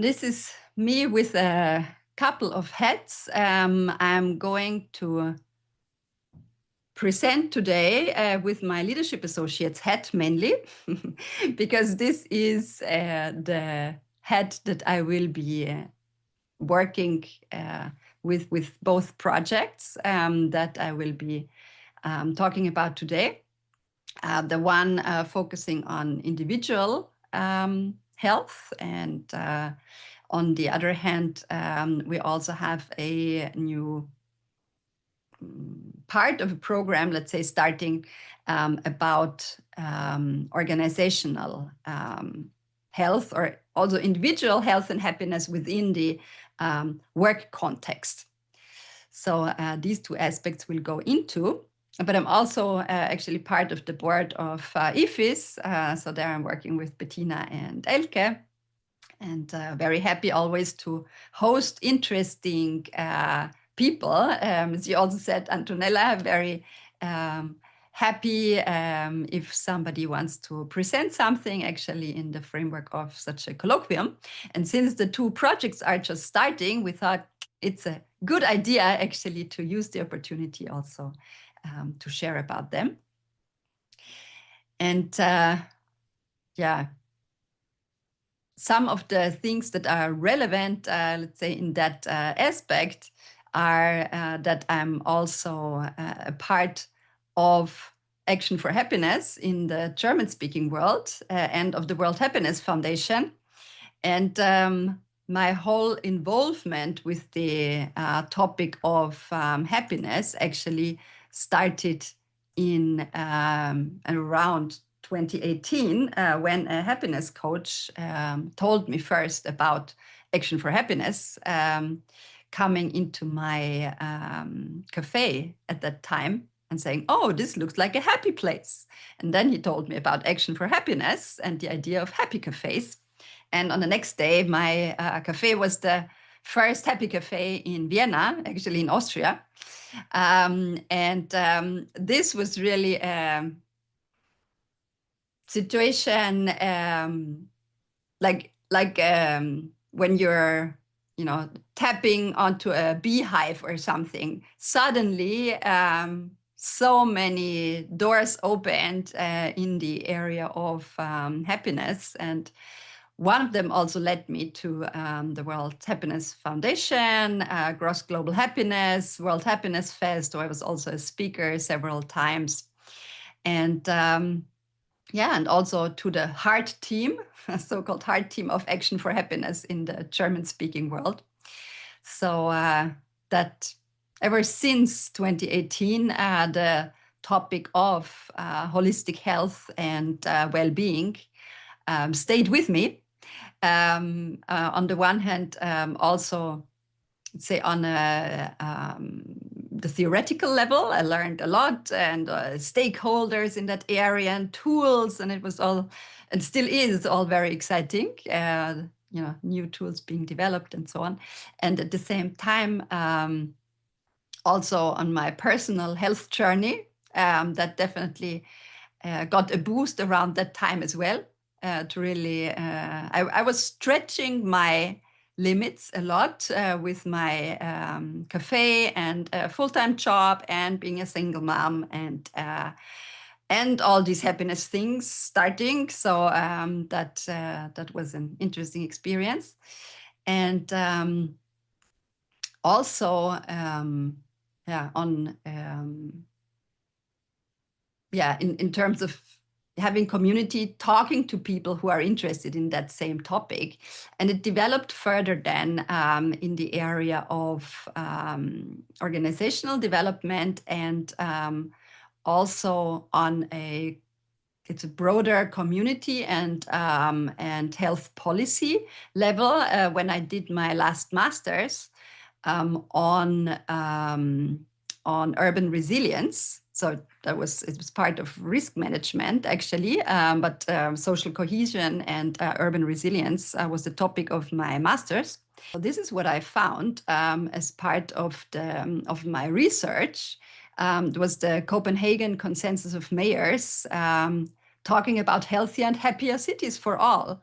This is me with a couple of hats. I'm going to present today with my leadership associates hat mainly, because this is the hat that I will be working with both projects that I will be talking about today. The one focusing on individual health, and on the other hand, we also have a new part of a program, let's say, starting about organizational health, or also individual health and happiness within the work context. So these two aspects will go into. But I'm also actually part of the board of IFIS. So there I'm working with Bettina and Elke, and very happy always to host interesting people. As you also said, Antonella, very happy if somebody wants to present something actually in the framework of such a colloquium. And since the two projects are just starting, we thought it's a good idea actually to use the opportunity also to share about them. And yeah, some of the things that are relevant, let's say, in that aspect are that I'm also a part of Action for Happiness in the German-speaking world and of the World Happiness Foundation. And my whole involvement with the topic of happiness actually started in around 2018 when a happiness coach told me first about Action for Happiness, coming into my cafe at that time and saying, "Oh, this looks like a happy place." And then he told me about Action for Happiness and the idea of happy cafes. And on the next day, my cafe was the first happy cafe in Vienna, actually in Austria. This was really a situation like when you're, tapping onto a beehive or something. Suddenly, so many doors opened in the area of happiness, and one of them also led me to the World Happiness Foundation, Gross Global Happiness, World Happiness Fest, where I was also a speaker several times. And and also to the HEART team, a so-called HEART team of Action for Happiness in the German-speaking world. So that ever since 2018, the topic of holistic health and well-being stayed with me. On the one hand, also, let's say, on the theoretical level, I learned a lot, and stakeholders in that area and tools, and it was all, and still is, all very exciting. New tools being developed and so on. And at the same time, also on my personal health journey, that definitely got a boost around that time as well. To really, I was stretching my limits a lot with my cafe and a full-time job and being a single mom and all these happiness things starting. So that was an interesting experience. And also, in terms of having community, talking to people who are interested in that same topic. And it developed further then in the area of organizational development, and also on it's a broader community and health policy level when I did my last master's on urban resilience. So it was part of risk management, actually, but social cohesion and urban resilience was the topic of my master's. So this is what I found as part of my research. It was the Copenhagen Consensus of Mayors talking about healthier and happier cities for all.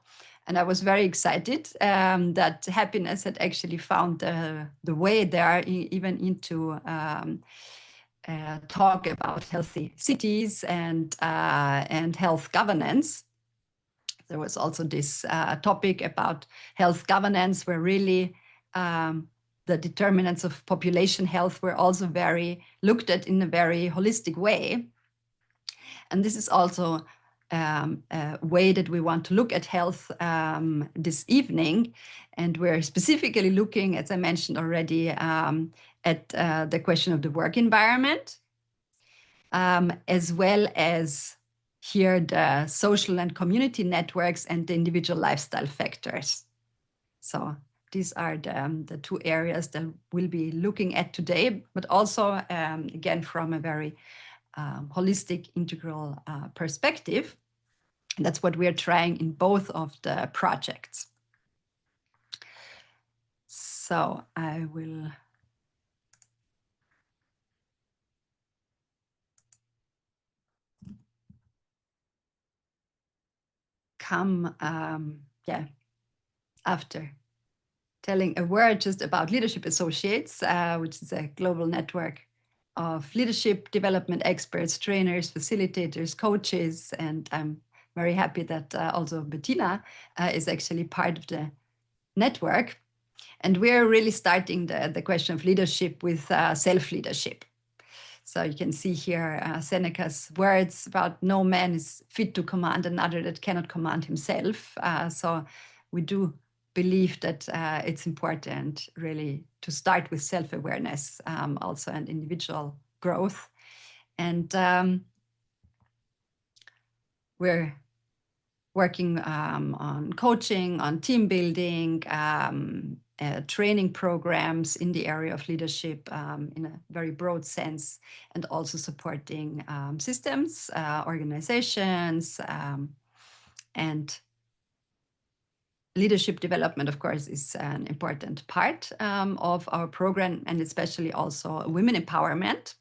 And I was very excited that happiness had actually found the way there, even into talk about healthy cities and health governance. There was also this topic about health governance, where really the determinants of population health were also very looked at in a very holistic way. And this is also a way that we want to look at health this evening. And we're specifically looking, as I mentioned already, at the question of the work environment, as well as here the social and community networks and the individual lifestyle factors. So these are the two areas that we'll be looking at today, but also, again, from a very holistic, integral perspective. And that's what we're trying in both of the projects. So I will come, after telling a word just about Leadership Associates, which is a global network of leadership development experts, trainers, facilitators, coaches. And I'm very happy that also Bettina is actually part of the network. And we're really starting the question of leadership with self-leadership. So you can see here Seneca's words about no man is fit to command another that cannot command himself. So we do believe that it's important really to start with self-awareness, also, and individual growth. And we're working on coaching, on team building, training programs in the area of leadership in a very broad sense, and also supporting systems, organizations, and leadership development, of course, is an important part of our program, and especially also women empowerment.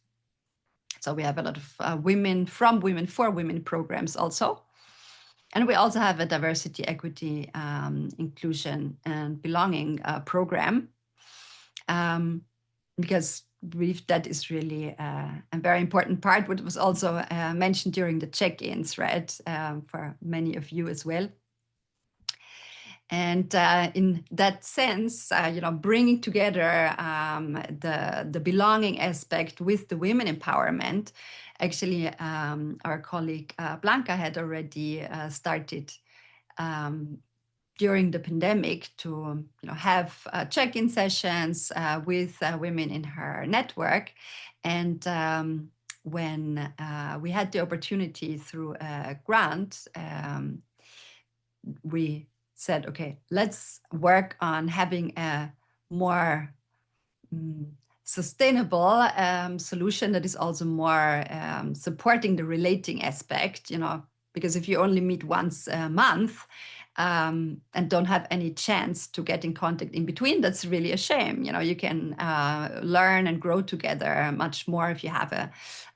So we have a lot of women from Women for Women programs also. And we also have a diversity, equity, inclusion, and belonging program, because we believe that is really a very important part, what was also mentioned during the check-ins, right, for many of you as well. And in that sense, bringing together the belonging aspect with the women empowerment, actually, our colleague Blanca had already started during the pandemic to have check-in sessions with women in her network. And when we had the opportunity through a grant, we said, okay, let's work on having a more sustainable solution that is also more supporting the relating aspect, because if you only meet once a month and don't have any chance to get in contact in between, that's really a shame. You can learn and grow together much more if you have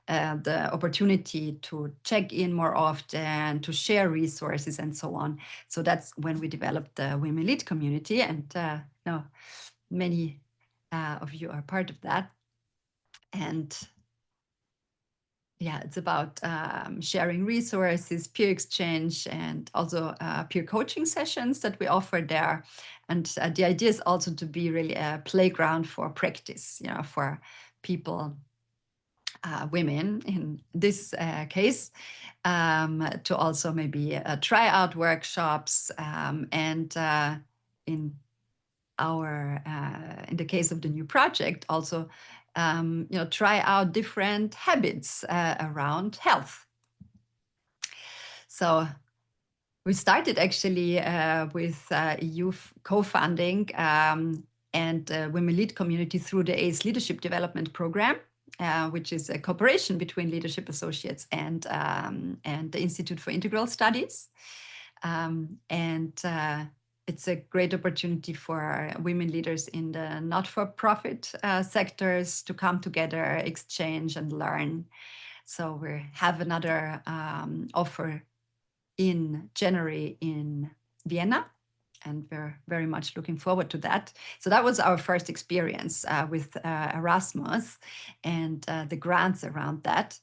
the opportunity to check in more often, to share resources, and so on. So that's when we developed the Women Lead community, and many of you are part of that. And yeah, it's about sharing resources, peer exchange, and also peer coaching sessions that we offer there. And the idea is also to be really a playground for practice, for people, women in this case, to also maybe try out workshops, and in the case of the new project, also try out different habits around health. So we started actually with EU co-funding and Women Lead community through the ACE Leadership Development Program, which is a cooperation between Leadership Associates and the Institute for Integral Studies. It's a great opportunity for women leaders in the not-for-profit sectors to come together, exchange, and learn. So we have another offer in January in Vienna, and we're very much looking forward to that. So that was our first experience with Erasmus and the grants around that.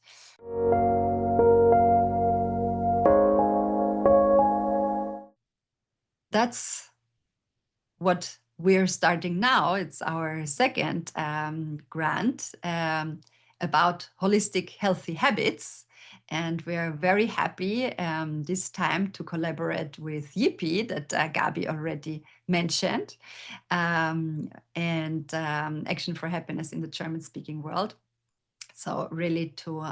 That's what we're starting now. It's our second grant about holistic healthy habits. And we're very happy this time to collaborate with Yippie that Gabi already mentioned, and Action for Happiness in the German-speaking world. So really to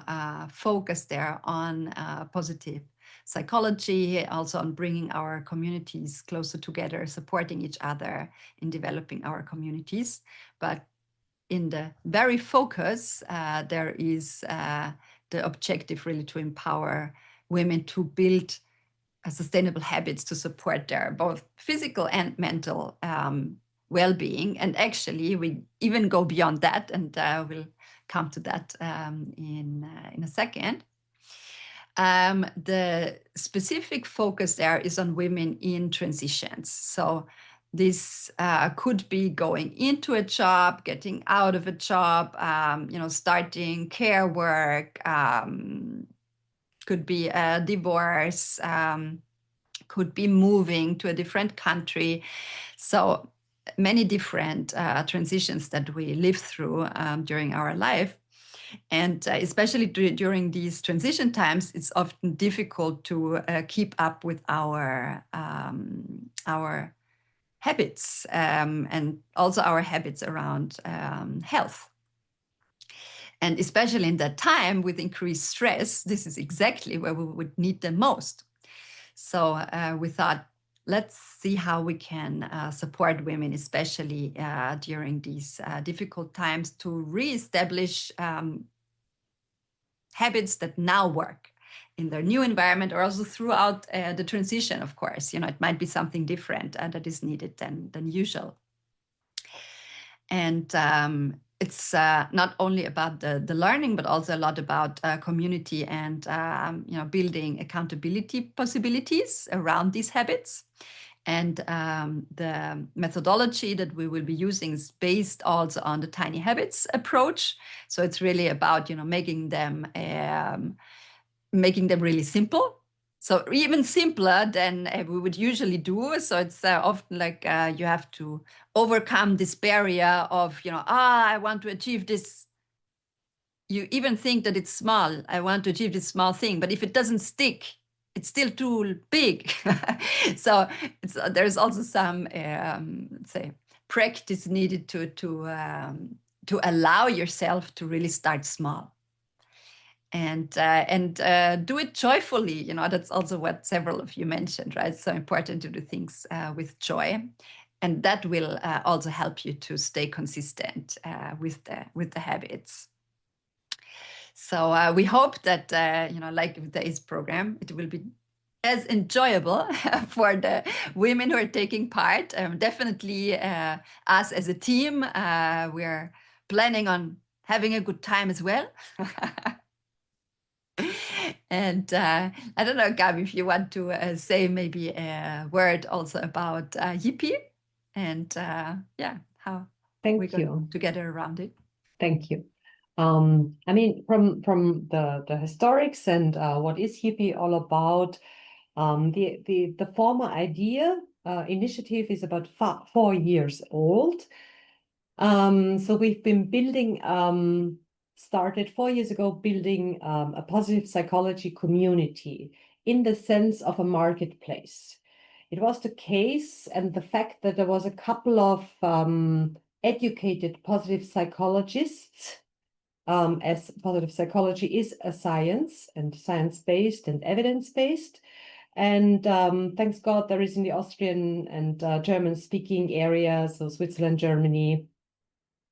focus there on positive psychology, also on bringing our communities closer together, supporting each other in developing our communities. But in the very focus, there is the objective really to empower women to build sustainable habits to support their both physical and mental well-being. And actually, we even go beyond that, and we'll come to that in a second. The specific focus there is on women in transitions. So this could be going into a job, getting out of a job, starting care work, could be a divorce, could be moving to a different country. So many different transitions that we live through during our life. And especially during these transition times, it's often difficult to keep up with our habits and also our habits around health. And especially in that time with increased stress, this is exactly where we would need them most. So we thought, let's see how we can support women, especially during these difficult times, to reestablish habits that now work in their new environment, or also throughout the transition, of course. It might be something different that is needed than usual. And it's not only about the learning, but also a lot about community and building accountability possibilities around these habits. And the methodology that we will be using is based also on the Tiny Habits approach. So it's really about making them really simple. So even simpler than we would usually do. So it's often like you have to overcome this barrier of, I want to achieve this. You even think that it's small. I want to achieve this small thing. But if it doesn't stick, it's still too big. So there's also some, let's say, practice needed to allow yourself to really start small. And do it joyfully. That's also what several of you mentioned, right? It's so important to do things with joy, and that will also help you to stay consistent with the habits. So we hope that like with today's program, it will be as enjoyable for the women who are taking part. Definitely us as a team, we're planning on having a good time as well. And I don't know, Gabi, if you want to say maybe a word also about Yippie and how Thank we you. go together around it. Thank you. I mean, from the historics and what is Yippie all about, the former idea initiative is about 4 years old. So we've been building, started 4 years ago, building a positive psychology community in the sense of a marketplace. It was the case, and the fact that there was a couple of educated positive psychologists, as positive psychology is a science, and science-based and evidence-based. And thanks God, there is in the Austrian and German-speaking area, so Switzerland, Germany,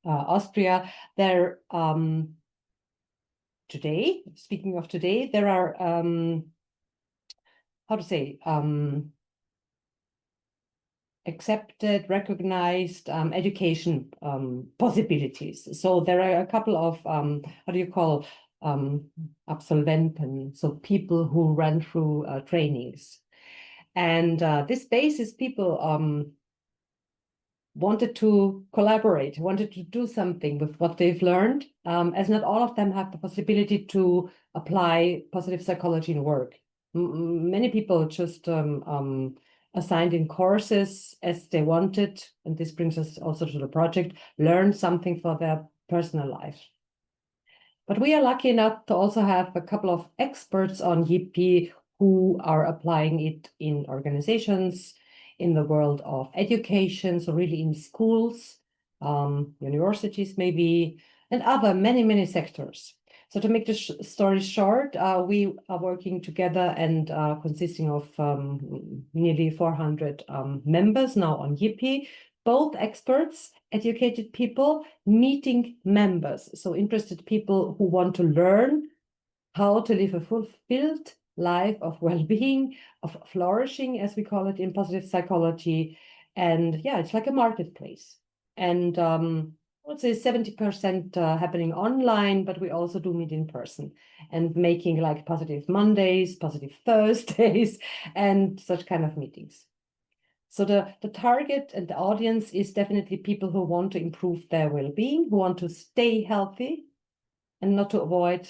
Austria, there today, speaking of today, there are, how to say, accepted, recognized education possibilities. So there are a couple of, how do you call, absolventen, so people who ran through trainings. And this basis, people wanted to collaborate, wanted to do something with what they've learned, as not all of them have the possibility to apply positive psychology in work. Many people just assigned in courses as they wanted, and this brings us also to the project, learn something for their personal life. But we are lucky enough to also have a couple of experts on Yippie who are applying it in organizations, in the world of education, so really in schools, universities maybe, and other many sectors. So to make the story short, we are working together and consisting of nearly 400 members now on Yippie, both experts, educated people, meeting members, so interested people who want to learn how to live a fulfilled life of well-being, of flourishing, as we call it in positive psychology. And yeah, it's like a marketplace. And I would say 70% happening online, but we also do meet in person and making like positive Mondays, positive Thursdays, and such kind of meetings. So the target and the audience is definitely people who want to improve their well-being, who want to stay healthy and not to avoid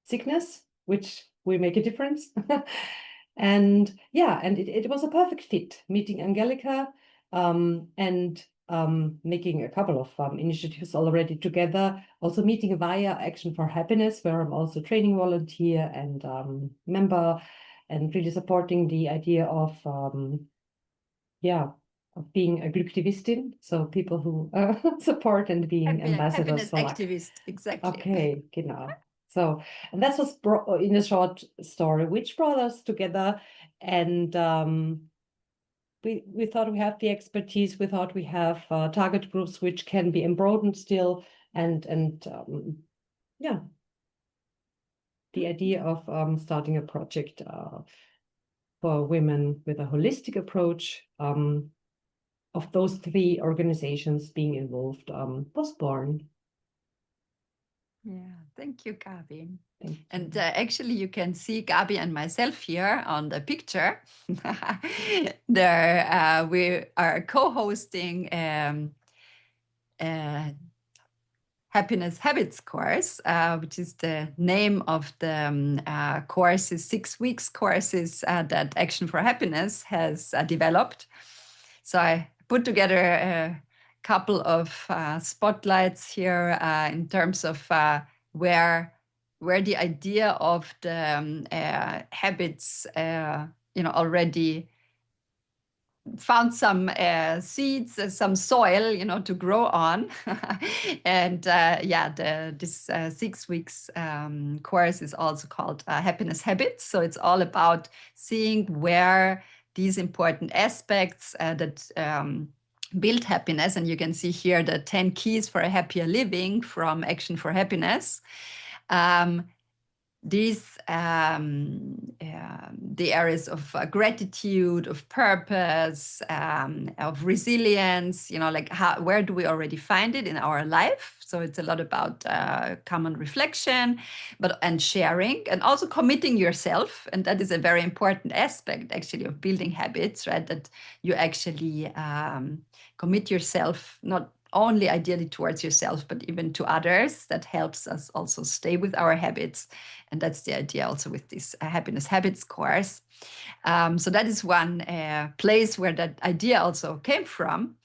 sickness, which will make a difference. And yeah, and it was a perfect fit meeting Angelika and making a couple of initiatives already together. Also meeting via Action for Happiness, where I'm also training volunteer and member, and really supporting the idea of being a Glückaktivistin, so people who support and being ambassadors happiness for luck. activist, exactly. Okay, genau. So, and that was in a short story, which brought us together, and we thought we have the expertise, we thought we have target groups which can be embroadened still, and yeah, the idea of starting a project for women with a holistic approach of those three organizations being involved was born. Yeah, thank you, Gabi. Thank you. And actually, you can see Gabi and myself here on the picture. There, we are co-hosting Happiness Habits course, which is the name of the courses, 6 weeks courses that Action for Happiness has developed. So I put together a couple of spotlights here in terms of where the idea of the habits, already found some seeds, some soil, to grow on. And this 6 weeks course is also called Happiness Habits. So it's all about seeing where these important aspects that build happiness. And you can see here the 10 keys for a happier living from Action for Happiness. These the areas of gratitude, of purpose, of resilience, like where do we already find it in our life? So it's a lot about common reflection, and sharing, and also committing yourself. And that is a very important aspect actually of building habits, right? That you actually commit yourself, not only ideally towards yourself, but even to others. That helps us also stay with our habits. And that's the idea also with this Happiness Habits course. So that is one place where that idea also came from.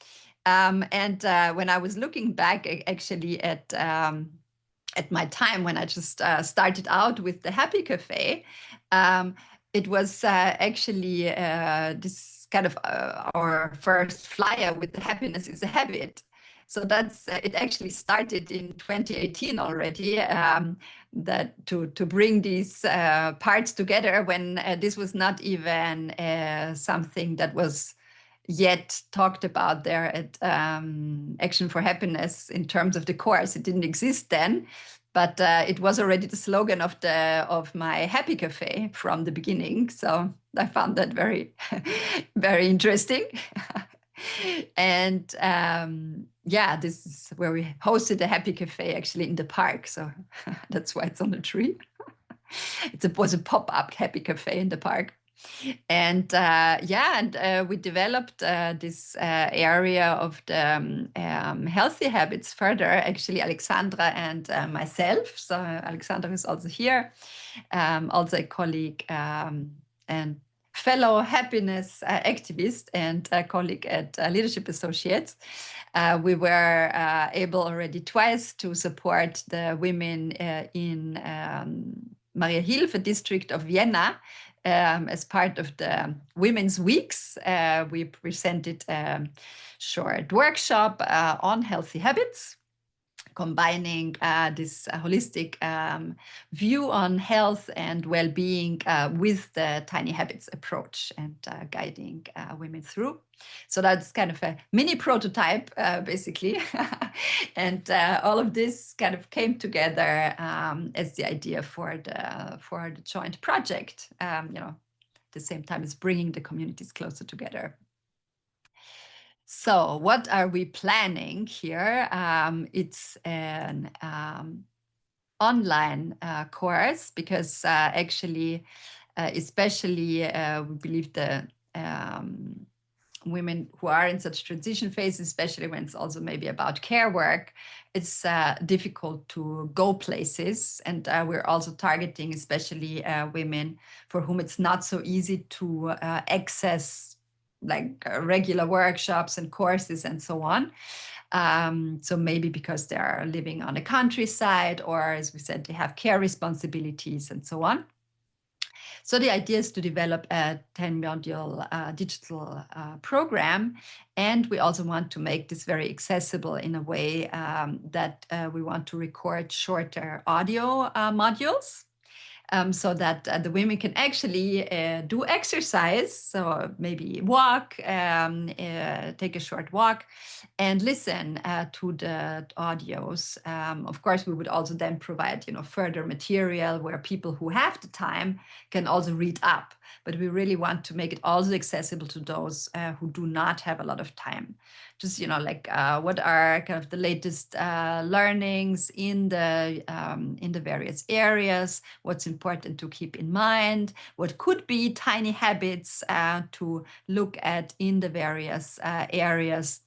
And when I was looking back actually at my time when I just started out with the Happy Cafe, it was actually this kind of our first flyer with the happiness is a habit. So that's it actually started in 2018 already, that to bring these parts together when this was not even something that was yet talked about there at Action for Happiness in terms of the course. It didn't exist then, but it was already the slogan of my Happy Cafe from the beginning. So I found that very, very interesting. And this is where we hosted the Happy Cafe actually in the park. So that's why it's on the tree. It was a pop-up Happy Cafe in the park. And we developed this area of the healthy habits further, actually, Alexandra and myself. So Alexandra is also here, also a colleague and fellow happiness activist and a colleague at Leadership Associates. We were able already twice to support the women in Maria Hilfe district of Vienna. As part of the Women's Weeks, we presented a short workshop on healthy habits, combining this holistic view on health and well-being with the tiny habits approach and guiding women through. So that's kind of a mini prototype, basically. And all of this kind of came together as the idea for the joint project, at the same time as bringing the communities closer together. So what are we planning here? It's an online course because actually, especially we believe the women who are in such transition phases, especially when it's also maybe about care work, it's difficult to go places. And we're also targeting especially women for whom it's not so easy to access like regular workshops and courses and so on. So maybe because they are living on the countryside, or as we said, they have care responsibilities and so on. So the idea is to develop a 10-module digital program. And we also want to make this very accessible in a way that we want to record shorter audio modules. So that the women can actually do exercise, so maybe walk, take a short walk, and listen to the audios. Of course, we would also then provide, further material where people who have the time can also read up. But we really want to make it also accessible to those who do not have a lot of time. Just, what are kind of the latest learnings in the various areas, what's important to keep in mind, what could be tiny habits to look at in the various areas.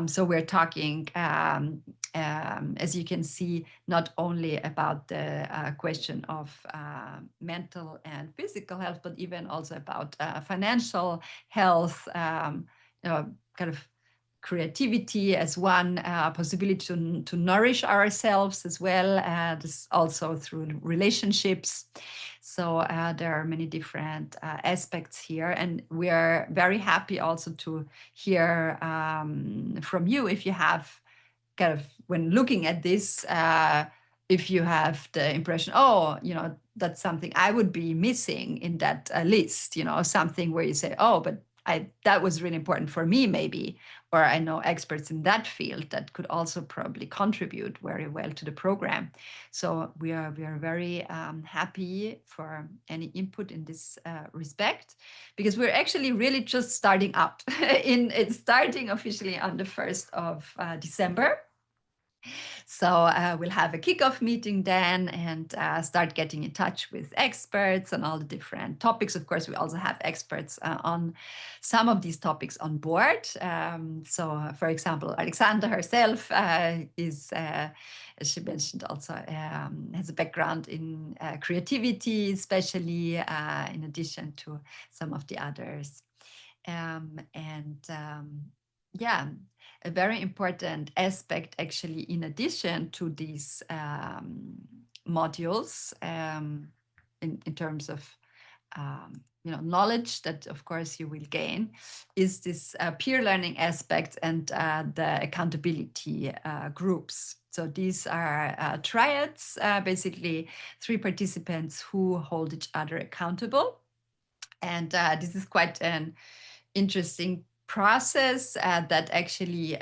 So we're talking, as you can see, not only about the question of mental and physical health, but even also about financial health, kind of creativity as one possibility to nourish ourselves as well, this also through relationships. So there are many different aspects here, and we are very happy also to hear from you if you have kind of, when looking at this, if you have the impression, that's something I would be missing in that list, something where you say, but that was really important for me, maybe, or I know experts in that field that could also probably contribute very well to the program. So we are very happy for any input in this respect, because we're actually really just starting up. It's starting officially on the 1st of December. So we'll have a kickoff meeting then and start getting in touch with experts on all the different topics. Of course, we also have experts on some of these topics on board. So, for example, Alexandra herself is, as she mentioned, also has a background in creativity, especially in addition to some of the others. A very important aspect, actually, in addition to these modules, in terms of knowledge that, of course, you will gain, is this peer learning aspect and the accountability groups. So these are triads, basically 3 participants who hold each other accountable. And this is quite an interesting process that actually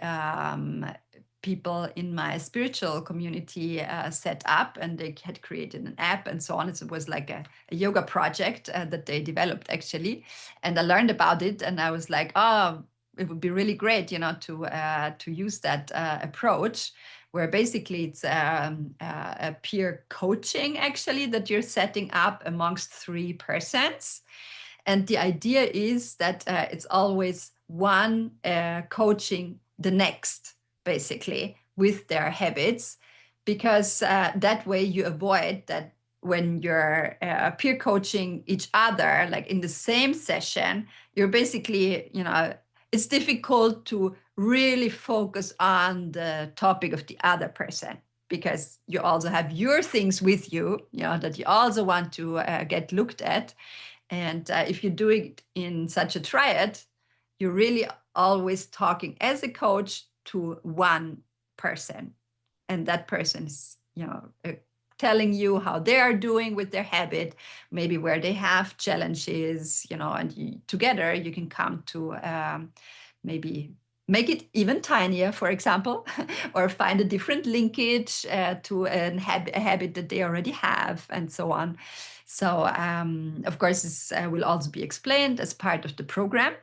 people in my spiritual community set up, and they had created an app and so on. It was like a yoga project that they developed, actually. And I learned about it, and I was like, it would be really great, to use that approach, where basically it's a peer coaching, actually, that you're setting up amongst 3 persons. And the idea is that it's always one coaching the next, basically, with their habits, because that way you avoid that when you're peer coaching each other, like in the same session, you're basically, it's difficult to really focus on the topic of the other person, because you also have your things with you, that you also want to get looked at. And if you do it in such a triad, you're really always talking as a coach to one person. And that person is, telling you how they are doing with their habit, maybe where they have challenges, and together you can come to maybe make it even tinier, for example, or find a different linkage to a habit that they already have, and so on. So, of course, this will also be explained as part of the program.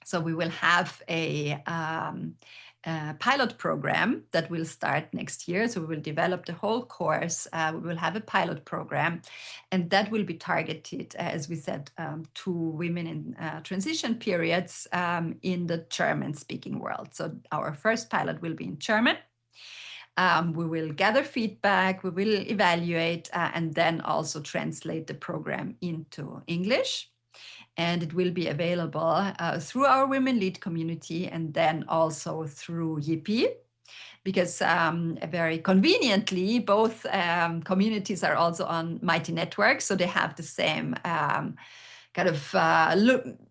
So we will have a pilot program that will start next year. So we will develop the whole course. We will have a pilot program, and that will be targeted, as we said, to women in transition periods in the German-speaking world. So our first pilot will be in German. We will gather feedback, we will evaluate, and then also translate the program into English. And it will be available through our Women Lead community, and then also through Yippie, because very conveniently, both communities are also on Mighty Network, so they have the same kind of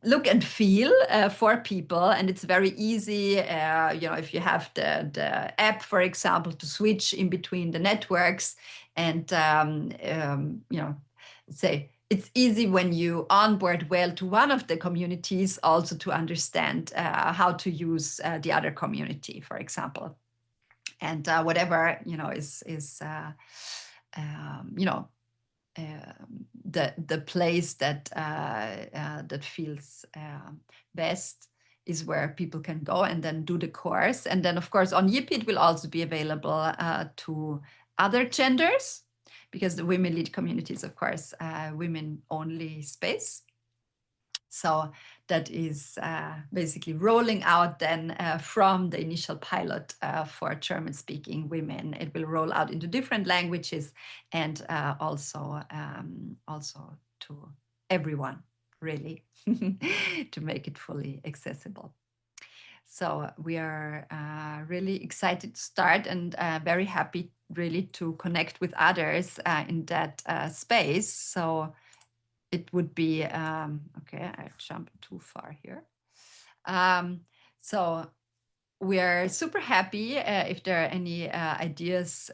look and feel for people. And it's very easy, if you have the app, for example, to switch in between the networks. And, say, it's easy when you onboard well to one of the communities also to understand how to use the other community, for example. And whatever, is the place that that feels best is where people can go and then do the course. And then, of course, on Yippie, it will also be available to other genders, because the Women Lead community is, of course, women-only space. So that is basically rolling out then from the initial pilot for German-speaking women. It will roll out into different languages, and also to everyone, really, to make it fully accessible. So we are really excited to start, and very happy really to connect with others in that space. So it would be, okay, I jumped too far here. So we are super happy if there are any ideas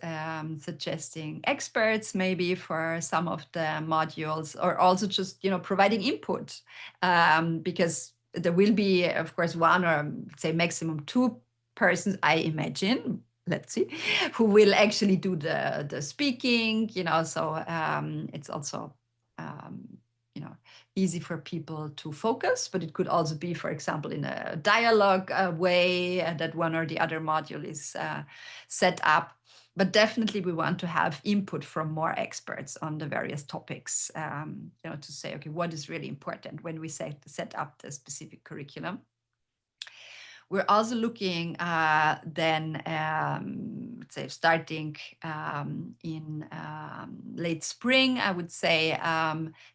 suggesting experts maybe for some of the modules, or also just, providing input, because there will be, of course, one or say maximum two persons, I imagine, let's see, who will actually do the speaking, so it's also easy for people to focus. But it could also be, for example, in a dialogue way that one or the other module is set up. But definitely we want to have input from more experts on the various topics, to say, okay, what is really important when we set up the specific curriculum. We're also looking then, say, starting in late spring, I would say,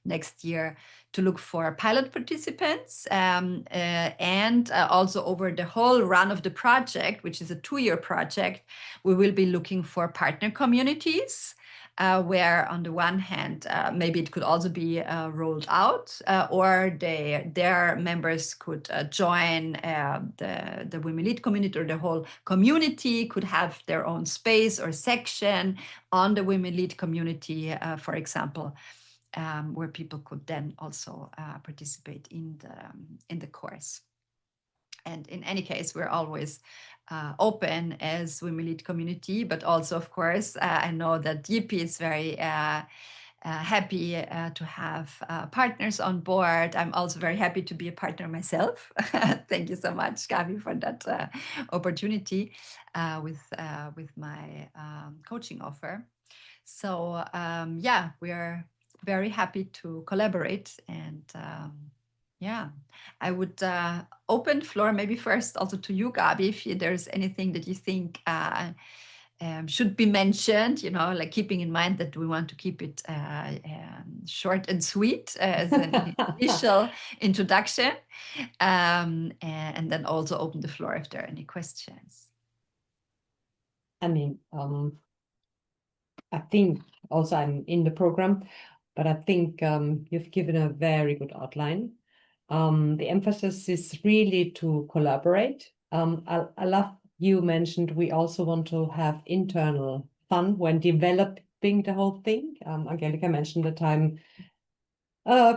next year, to look for pilot participants, and also over the whole run of the project, which is a 2-year project, we will be looking for partner communities. Where on the one hand, maybe it could also be rolled out, or their members could join the Women Lead community, or the whole community could have their own space or section on the Women Lead community, for example, where people could then also participate in the course. And in any case, we're always open as Women Lead community, but also, of course, I know that Yippie is very happy to have partners on board. I'm also very happy to be a partner myself. Thank you so much, Gabi, for that opportunity with my coaching offer. So yeah, we are very happy to collaborate, and yeah, I would open the floor maybe first also to you, Gabi, if there's anything that you think should be mentioned, like keeping in mind that we want to keep it short and sweet as an initial introduction, and then also open the floor if there are any questions. I mean, I think also I'm in the program, but I think you've given a very good outline. The emphasis is really to collaborate. I love you mentioned we also want to have internal fun when developing the whole thing. Angelika mentioned the time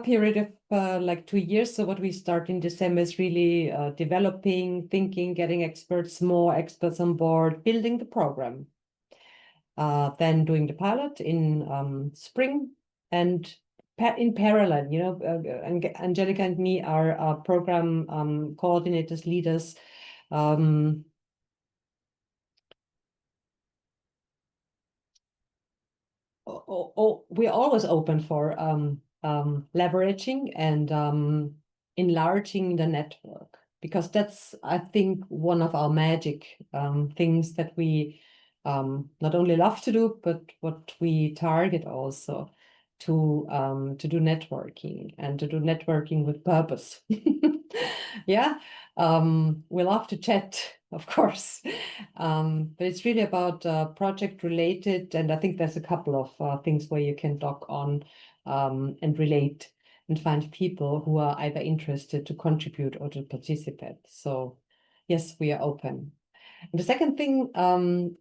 period of like 2 years. So what we start in December is really developing, thinking, getting more experts on board, building the program. Then doing the pilot in spring, and in parallel, Angelika and me are program coordinators, leaders. We're always open for leveraging and enlarging the network, because that's, I think, one of our magic things that we not only love to do, but what we target also to do networking, and to do networking with purpose. Yeah, we love to chat, of course, but it's really about project related, and I think there's a couple of things where you can dock on and relate and find people who are either interested to contribute or to participate. So yes, we are open. And the second thing,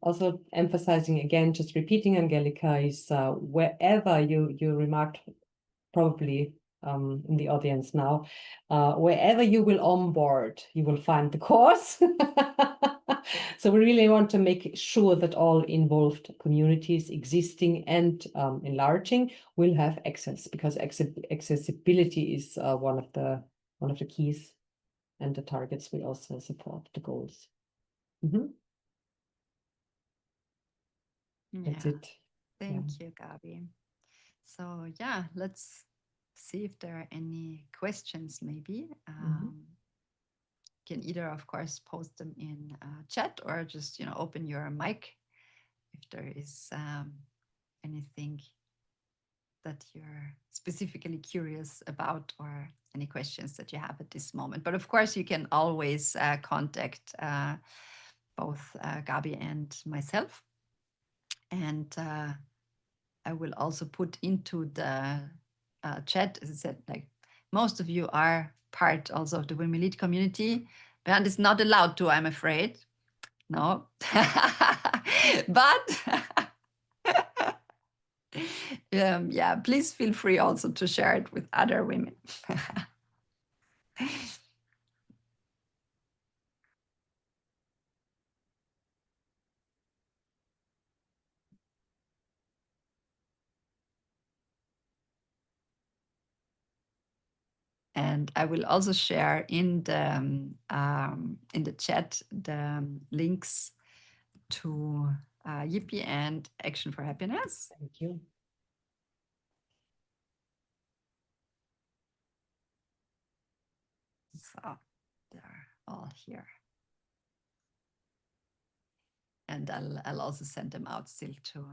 also emphasizing again, just repeating Angelika, is wherever you remarked, probably in the audience now, wherever you will onboard, you will find the course. So we really want to make sure that all involved communities, existing and enlarging, will have access, because accessibility is one of the keys, and the targets will also support the goals. That's it. Thank you, Gabi. So yeah, let's see if there are any questions maybe. Can either, of course, post them in chat, or just, open your mic if there is anything that you're specifically curious about, or any questions that you have at this moment. But of course, you can always contact both Gabi and myself. And I will also put into the chat, as I said, like most of you are part also of the Women Lead community. Bernd is not allowed to, I'm afraid. No. But yeah, please feel free also to share it with other women. And I will also share in the chat the links to Yippie and Action for Happiness. Thank you. So they're all here. And I'll also send them out still to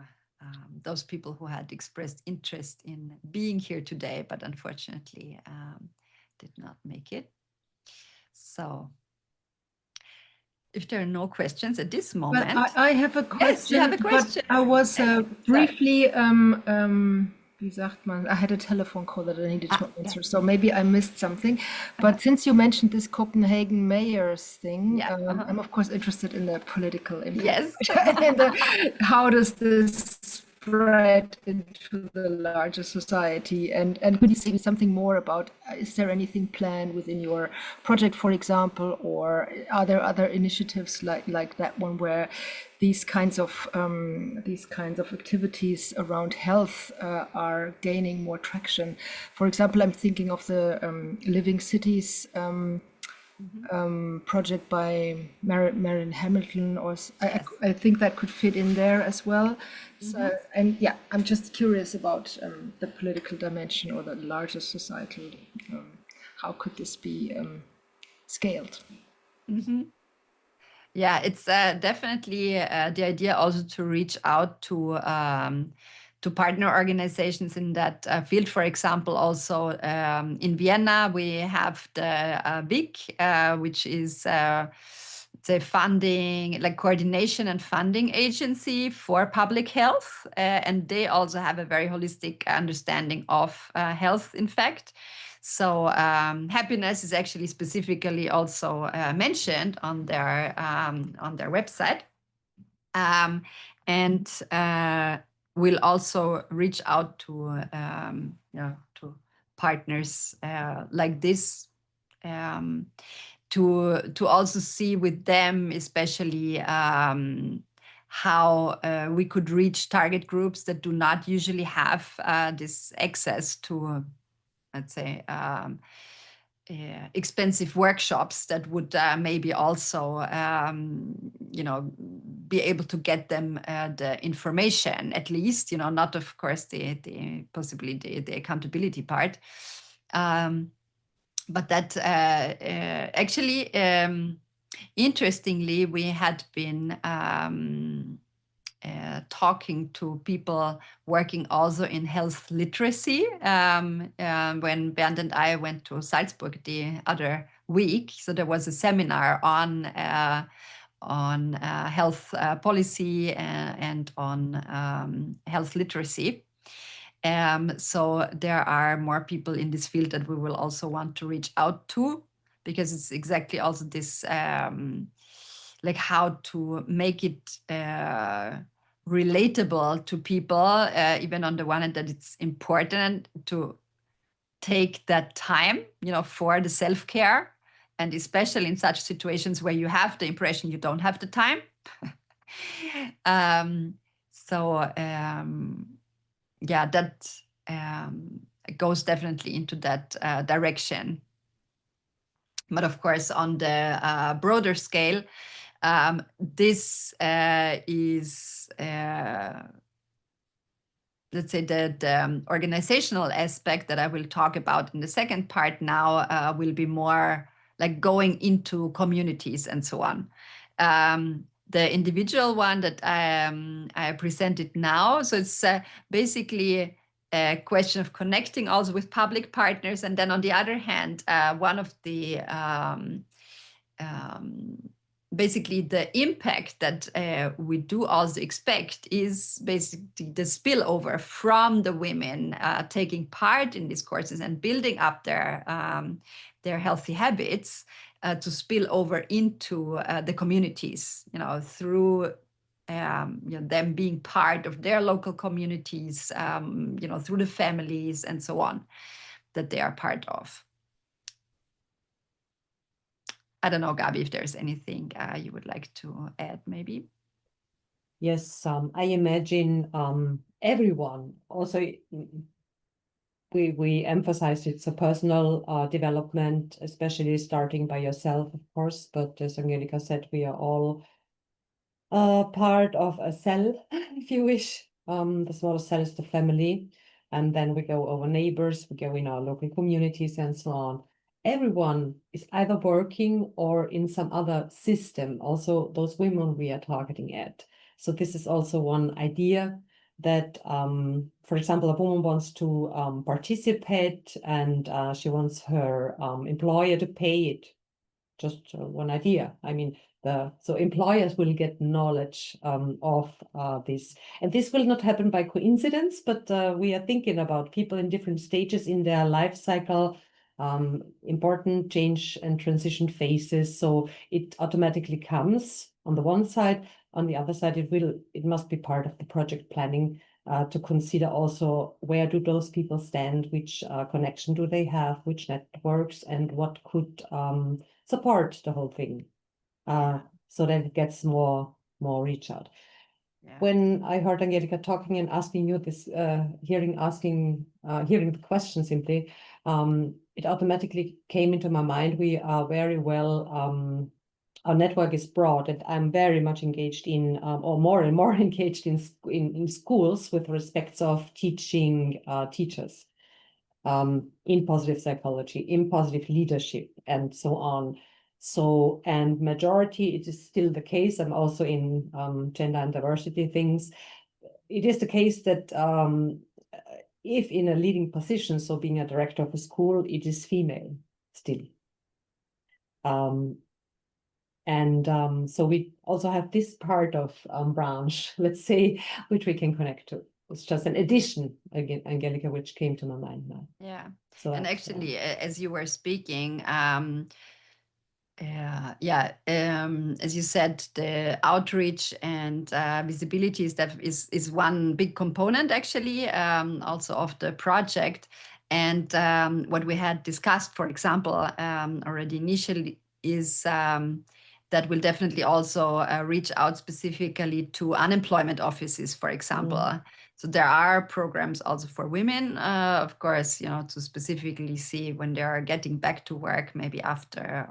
those people who had expressed interest in being here today, but unfortunately did not make it. So if there are no questions at this moment. Well, I have a question. Yes, you have a question. But I was briefly, wie sagt man, I had a telephone call that I needed to answer, so maybe I missed something. But since you mentioned this Copenhagen mayor's thing, I'm of course interested in the political impact. Yes. And how does this spread into the larger society? And could you say something more about, is there anything planned within your project, for example, or are there other initiatives like that one where these kinds of activities around health are gaining more traction? For example, I'm thinking of the Living Cities project by Marilyn Hamilton, or I think that could fit in there as well. So, and yeah, I'm just curious about the political dimension or the larger societal how could this be scaled? Mm-hmm. Yeah, it's definitely the idea also to reach out to partner organizations in that field. For example, also in Vienna, we have the WIC, which is the funding, like coordination and funding agency for public health. And they also have a very holistic understanding of health, in fact. So happiness is actually specifically also mentioned on their website, and we'll also reach out to to partners like this, to also see with them, especially how we could reach target groups that do not usually have this access to, let's say, expensive workshops that would maybe also, be able to get them the information, at least, not of course possibly the accountability part. But that actually, interestingly, we had been talking to people working also in health literacy when Bernd and I went to Salzburg the other week. So there was a seminar on health policy and on health literacy. So there are more people in this field that we will also want to reach out to, because it's exactly also this like how to make it relatable to people, even on the one hand that it's important to take that time, for the self-care, and especially in such situations where you have the impression you don't have the time. Yeah, that goes definitely into that direction. But of course, on the broader scale, this is, let's say, the organizational aspect that I will talk about in the second part now will be more like going into communities and so on. The individual one that I presented now, so it's basically a question of connecting also with public partners. And then on the other hand, one of the basically the impact that we do also expect is basically the spillover from the women taking part in these courses and building up their healthy habits to spill over into the communities, through them being part of their local communities, through the families and so on that they are part of. I don't know, Gabi, if there's anything you would like to add, maybe. Yes, I imagine everyone also. We emphasize it's a personal development, especially starting by yourself, of course. But as Angelika said, we are all part of a cell, if you wish. The smallest cell is the family, and then we go over neighbors, we go in our local communities and so on. Everyone is either working or in some other system, also those women we are targeting at. So this is also one idea that, for example, a woman wants to participate and she wants her employer to pay it. Just one idea. I mean, so employers will get knowledge of this. And this will not happen by coincidence, but we are thinking about people in different stages in their life cycle, important change and transition phases. So it automatically comes on the one side. On the other side, it must be part of the project planning to consider also where do those people stand, which connection do they have, which networks, and what could support the whole thing, so that it gets more reach out. Yeah. When I heard Angelika talking and asking you this, hearing the question simply, it automatically came into my mind. We are very well. Our network is broad, and I'm very much engaged in, or more and more engaged in schools with respects of teaching teachers. in positive psychology, in positive leadership, and so on. So, and majority, it is still the case. I'm also in gender and diversity things. It is the case that if in a leading position, so being a director of a school, it is female still. So we also have this part of branch, let's say, which we can connect to. It's just an addition, again, Angelika, which came to my mind now. Yeah. So And actually, as you were speaking, as you said, the outreach and visibility is one big component, actually, also of the project. And what we had discussed, for example, already initially, is that will definitely also reach out specifically to unemployment offices, for example. So there are programs also for women, of course, to specifically see when they are getting back to work, maybe after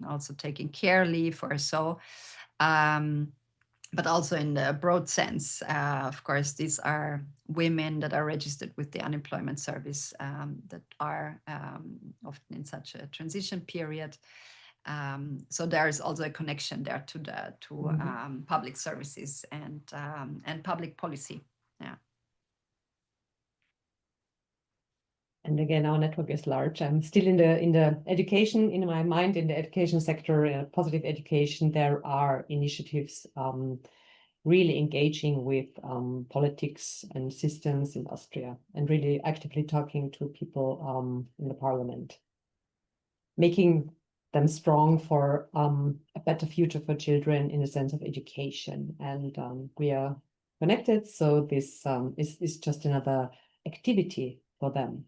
also taking care leave or so. But also in the broad sense, of course, these are women that are registered with the unemployment service that are often in such a transition period. So there is also a connection there to public services and public policy. Yeah. And again, our network is large. I'm still in the education, in my mind, in the education sector, positive education. There are initiatives really engaging with politics and systems in Austria, and really actively talking to people in the parliament, making them strong for a better future for children in the sense of education. And we are connected, so this is just another activity for them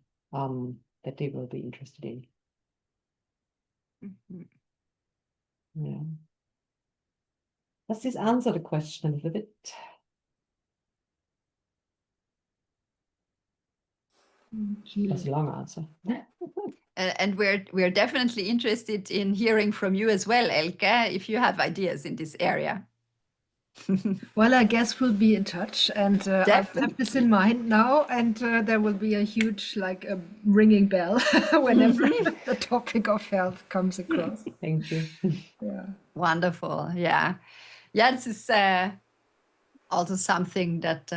that they will be interested in. Yeah. Does this answer the question a little bit? That's a long answer. And we're definitely interested in hearing from you as well, Elke, if you have ideas in this area. Well, I guess we'll be in touch, and I have this in mind now, and there will be a huge, like a ringing bell whenever the topic of health comes across. Thank you. Yeah. Wonderful. Yeah. Yeah, this is also something that,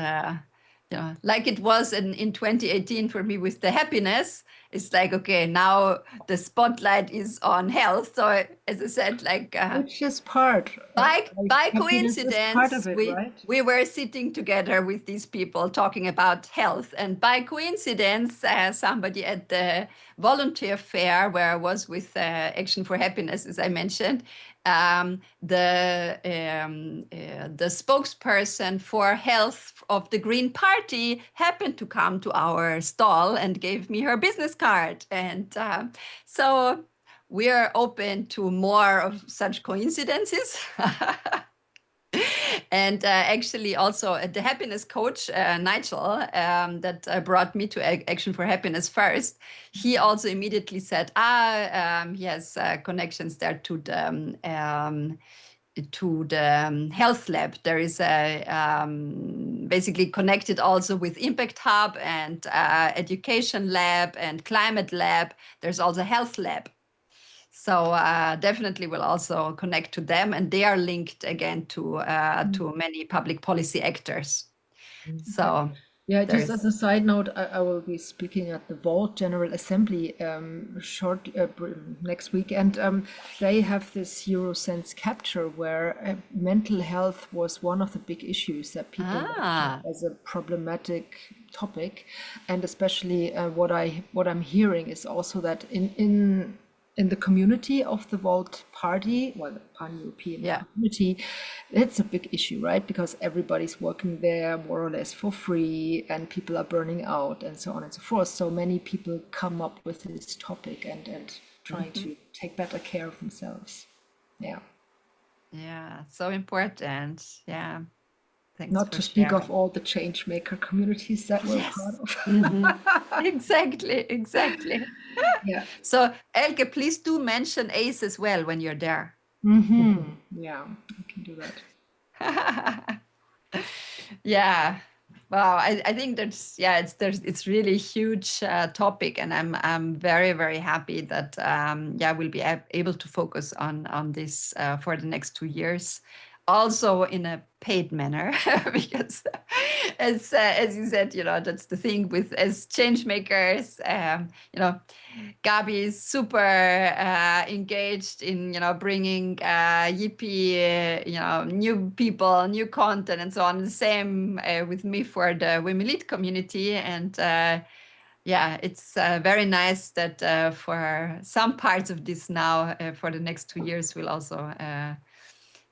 like it was in 2018 for me with the happiness. It's like, okay, now the spotlight is on health. So as I said, like Which is part. by Happiness is part coincidence, of it, right? we were sitting together with these people talking about health. And by coincidence, somebody at the volunteer fair where I was with Action for Happiness, as I mentioned, the spokesperson for health of the Green Party happened to come to our stall and gave me her business card. And so we are open to more of such coincidences. And actually also the happiness coach, Nigel, that brought me to Action for Happiness first, he also immediately said, he has connections there to the health lab. There is a basically connected also with Impact Hub and Education Lab and Climate Lab. There's also Health Lab. So definitely will also connect to them, and they are linked again to many public policy actors. So yeah, just as a side note, I will be speaking at the Vault General Assembly next week, and they have this Eurosense capture where mental health was one of the big issues that people mentioned as a problematic topic, and especially what I'm hearing is also that in the community of the Volt Party, well, the Pan-European community, it's a big issue, right? Because everybody's working there more or less for free, and people are burning out, and so on and so forth. So many people come up with this topic and trying to take better care of themselves. Yeah. Yeah, so important. Yeah. Thanks Not to speak of all the change maker communities that we're part of. Exactly. Yeah. So Elke, please do mention ACE as well when you're there. Yeah, I can do that. Yeah. Wow, I think that's it's really a huge topic, and I'm very, very happy that we'll be able to focus on this for the next 2 years, also in a paid manner, because as you said, that's the thing with as change makers, Gabi is super engaged in bringing Yippie, new people, new content, and so on. The same with me for the Women Lead community, and it's very nice that for some parts of this now, for the next 2 years, we'll also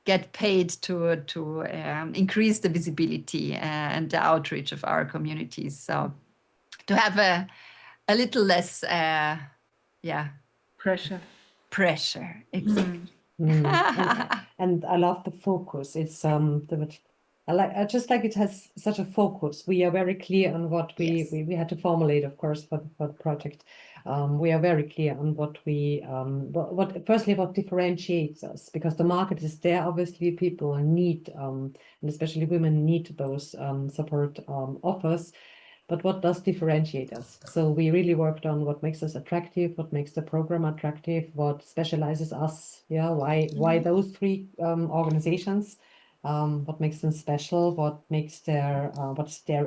get paid to increase the visibility and the outreach of our communities. So to have a little less pressure, exactly. And I love the focus. It's I just like it has such a focus. We are very clear on what we had to formulate, of course, for the project. We are very clear on what firstly what differentiates us, because the market is there. Obviously, people need and especially women need those support offers. But what does differentiate us? So we really worked on what makes us attractive, what makes the program attractive, what specializes us. Yeah, why those three organizations? What makes them special? What's their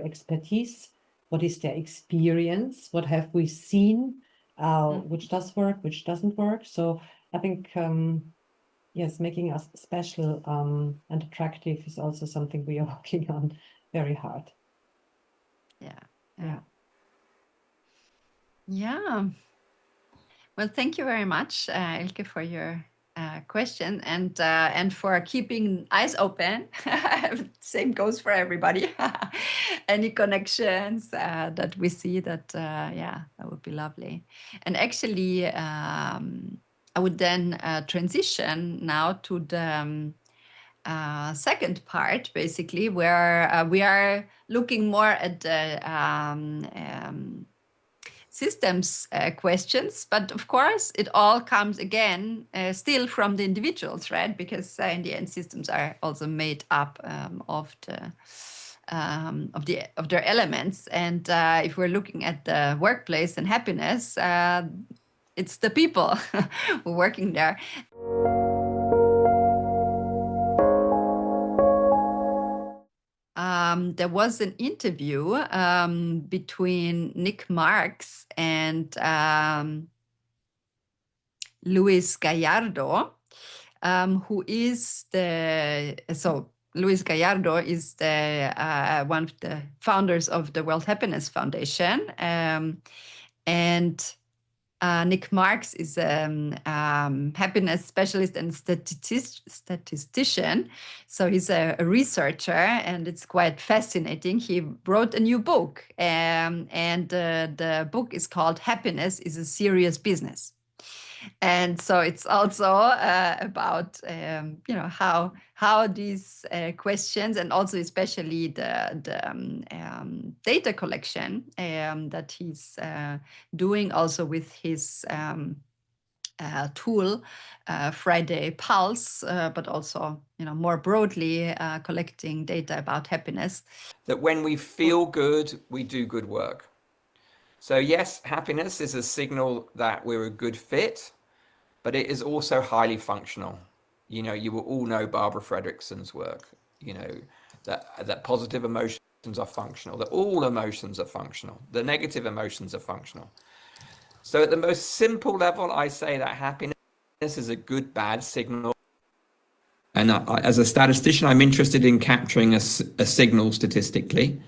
expertise? What is their experience? What have we seen? Which does work, which doesn't work. So I think yes, making us special and attractive is also something we are working on very hard. Well, thank you very much, Elke, for your question and for keeping eyes open. Same goes for everybody. Any connections that we see, that would be lovely. And actually, I would then transition now to the second part, basically, where we are looking more at the systems questions, but of course it all comes again still from the individuals, right? Because in the end, systems are also made up of their elements. And if we're looking at the workplace and happiness, it's the people who are working there. There was an interview between Nick Marks and Luis Gallardo, who is Luis Gallardo is one of the founders of the World Happiness Foundation, and Nick Marks is a happiness specialist and statistician. So he's a researcher, and it's quite fascinating. He wrote a new book, and the book is called "Happiness is a Serious Business." And so it's also about how these questions, and also especially the data collection that he's doing also with his tool Friday Pulse, but also more broadly collecting data about happiness. That when we feel good, we do good work. So yes, happiness is a signal that we're a good fit, but it is also highly functional. You will all know Barbara Fredrickson's work, that positive emotions are functional, that all emotions are functional, the negative emotions are functional. So at the most simple level, I say that happiness is a good, bad signal. And as a statistician, I'm interested in capturing a signal statistically.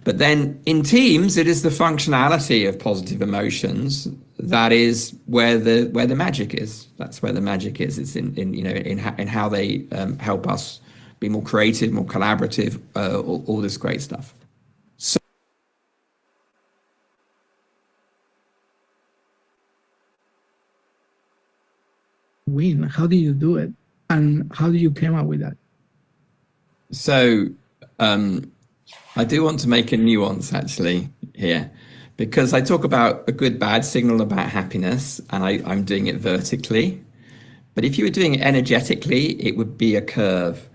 But then in teams, it is the functionality of positive emotions that is where the magic is. That's where the magic is. It's in how they help us be more creative, more collaborative, all this great stuff. So win. How do you do it, and how do you come up with that? So I do want to make a nuance actually here, because I talk about a good bad signal about happiness, and I'm doing it vertically. But if you were doing it energetically, it would be a curve,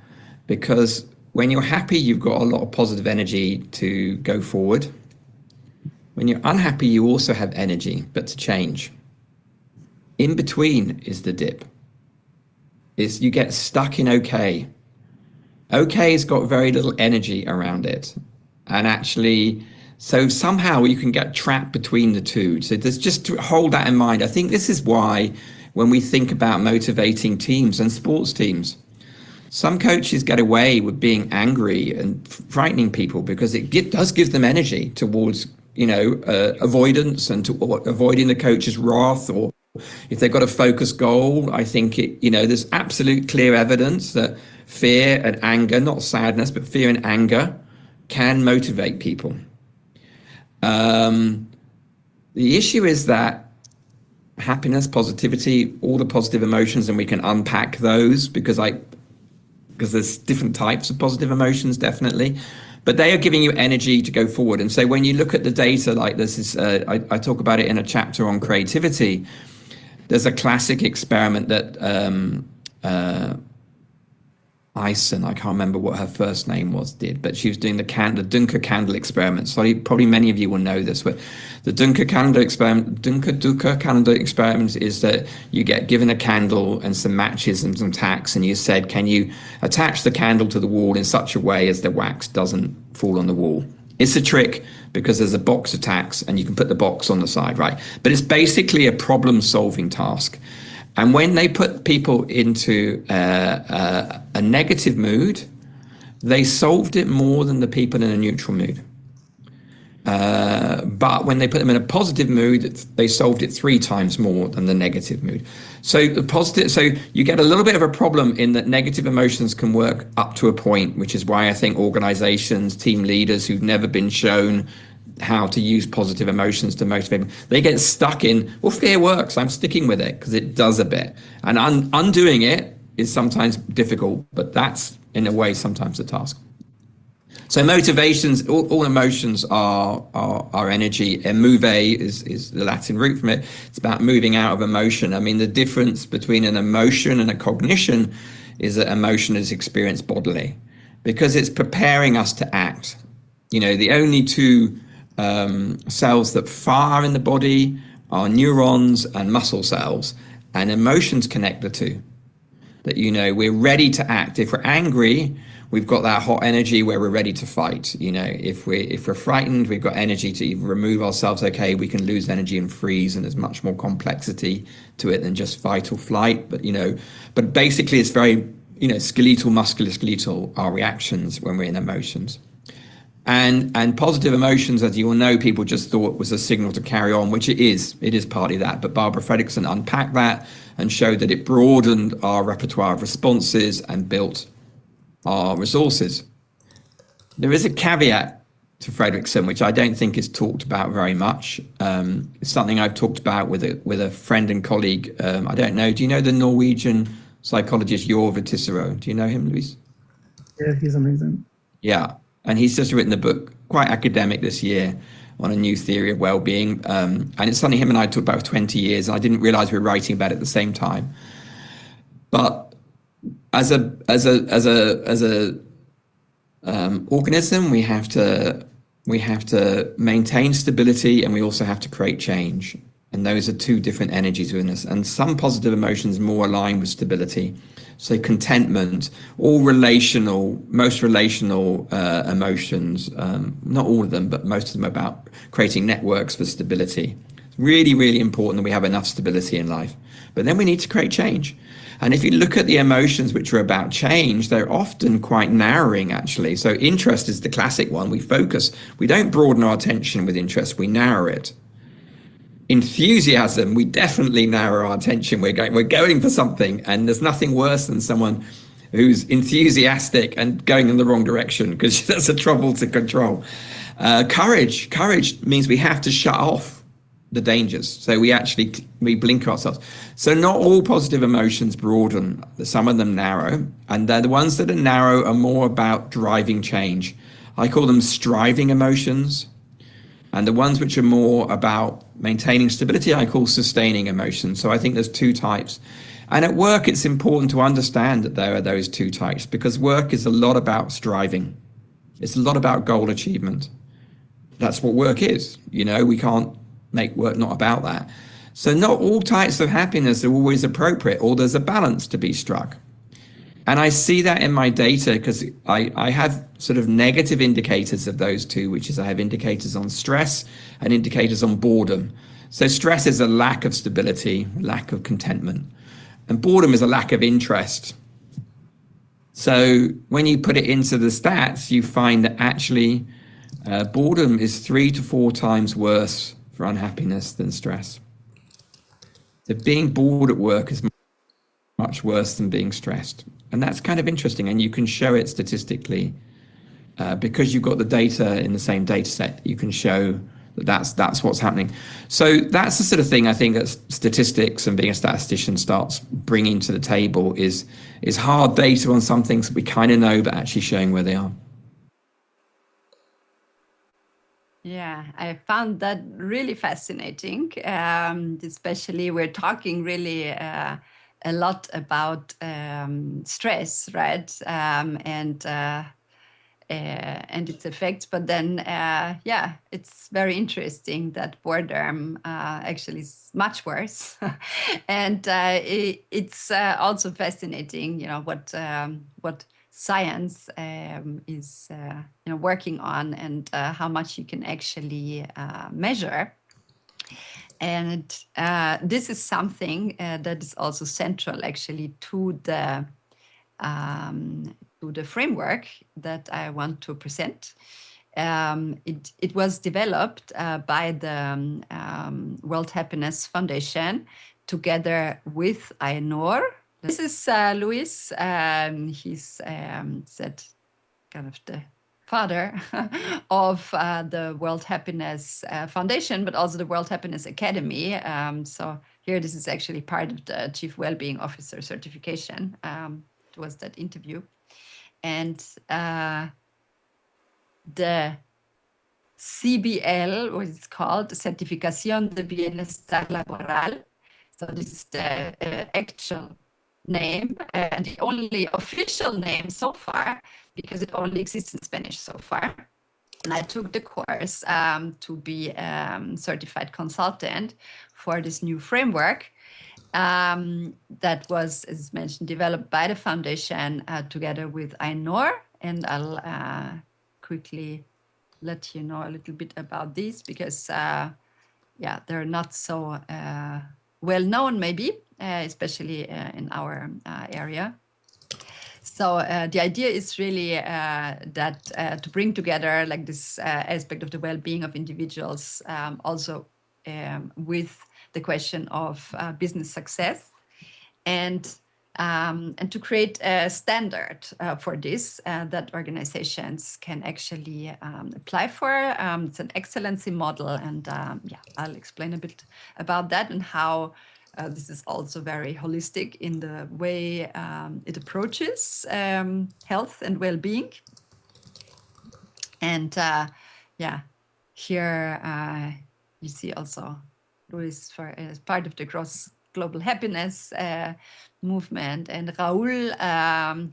because when you're happy, you've got a lot of positive energy to go forward. When you're unhappy, you also have energy, but to change. In between is the dip. Is you get stuck in okay. Okay's got very little energy around it. And actually, so somehow you can get trapped between the two. So there's just to hold that in mind. I think this is why when we think about motivating teams and sports teams, some coaches get away with being angry and frightening people because it does give them energy towards, avoidance and to avoiding the coach's wrath, or if they've got a focused goal. I think there's absolute clear evidence that fear and anger, not sadness, but fear and anger can motivate people. The issue is that happiness, positivity, all the positive emotions, and we can unpack those because there's different types of positive emotions, definitely, but they are giving you energy to go forward. And so when you look at the data, like this is, I talk about it in a chapter on creativity. There's a classic experiment that Ison, I can't remember what her first name was, did, but she was doing the Duncker candle experiment. So probably many of you will know this, but the Duncker candle experiment is that you get given a candle and some matches and some tacks, and you said, can you attach the candle to the wall in such a way as the wax doesn't fall on the wall? It's a trick because there's a box of tacks and you can put the box on the side, right? But it's basically a problem-solving task. And when they put people into a negative mood, they solved it more than the people in a neutral mood. But when they put them in a positive mood, they solved it 3 times more than the negative mood. So you get a little bit of a problem in that negative emotions can work up to a point, which is why I think organizations, team leaders who've never been shown how to use positive emotions to motivate them, they get stuck in, well, fear works, I'm sticking with it because it does a bit. And undoing it is sometimes difficult, but that's in a way sometimes a task. So motivations, all emotions are energy, and move is the Latin root from it. It's about moving out of emotion. I mean, the difference between an emotion and a cognition is that emotion is experienced bodily because it's preparing us to act. The only two cells that fire in the body are neurons and muscle cells, and emotions connect the two. That we're ready to act. If we're angry, we've got that hot energy where we're ready to fight. If we're frightened, we've got energy to either remove ourselves. Okay, we can lose energy and freeze, and there's much more complexity to it than just fight or flight. But basically, it's very skeletal, musculoskeletal, our reactions when we're in emotions. And positive emotions, as you all know, people just thought was a signal to carry on, which it is. It is partly that. But Barbara Fredrickson unpacked that and showed that it broadened our repertoire of responses and built our resources. There is a caveat to Fredrickson, which I don't think is talked about very much. It's something I've talked about with a friend and colleague. I don't know. Do you know the Norwegian psychologist Jorve Tisserøe? Do you know him, Luis? Yeah, he's amazing. Yeah. And he's just written a book, quite academic this year, on a new theory of well-being. And it's something him and I talked about for 20 years. And I didn't realize we were writing about it at the same time. But as a organism, we have to maintain stability, and we also have to create change. And those are two different energies within us. And some positive emotions more align with stability. So contentment, most relational emotions, not all of them, but most of them are about creating networks for stability. It's really, really important that we have enough stability in life. But then we need to create change. And if you look at the emotions which are about change, they're often quite narrowing, actually. So interest is the classic one. We focus. We don't broaden our attention with interest. We narrow it. Enthusiasm, we definitely narrow our attention. We're going for something, and there's nothing worse than someone who's enthusiastic and going in the wrong direction, because that's a trouble to control. Courage means we have to shut off the dangers. So we blinker ourselves. So not all positive emotions broaden. Some of them narrow, and they're the ones that are narrow are more about driving change. I call them striving emotions. And the ones which are more about maintaining stability, I call sustaining emotions. So I think there's two types. And at work, it's important to understand that there are those two types, because work is a lot about striving. It's a lot about goal achievement. That's what work is. You know, we can't make work not about that. So not all types of happiness are always appropriate, or there's a balance to be struck. And I see that in my data because I have sort of negative indicators of those two, which is I have indicators on stress and indicators on boredom. So stress is a lack of stability, lack of contentment, and boredom is a lack of interest. So when you put it into the stats, you find that actually boredom is 3 to 4 times worse for unhappiness than stress. So being bored at work is much worse than being stressed. And that's kind of interesting. And you can show it statistically because you've got the data in the same data set. You can show that that's what's happening. So that's the sort of thing I think that statistics and being a statistician starts bringing to the table is hard data on some things that we kind of know, but actually showing where they are. Yeah, I found that really fascinating. Especially we're talking really a lot about stress, right? And its effects. But then, yeah, it's very interesting that boredom actually is much worse. And it's also fascinating, what science is working on, and how much you can actually measure. And this is something that is also central actually to the framework that I want to present. It was developed by the World Happiness Foundation together with AENOR. This is Luis. He's said kind of the father of the World Happiness Foundation, but also the World Happiness Academy. So here, this is actually part of the Chief Wellbeing Officer certification. It was that interview. And the CBL, what it's called, Certificación de Bienestar Laboral. So this is the actual name and the only official name so far, because it only exists in Spanish so far. And I took the course to be certified consultant for this new framework that was, as mentioned, developed by the foundation together with AENOR. And I'll quickly let you know a little bit about these, because yeah, they're not so well known, maybe, especially in our area. So the idea is really that to bring together like this aspect of the well-being of individuals, also with the question of business success, and to create a standard for this that organizations can actually apply for. It's an excellency model, and yeah, I'll explain a bit about that and how this is also very holistic in the way it approaches health and well-being. And yeah, here you see also Luis as part of the global happiness movement, and Raul,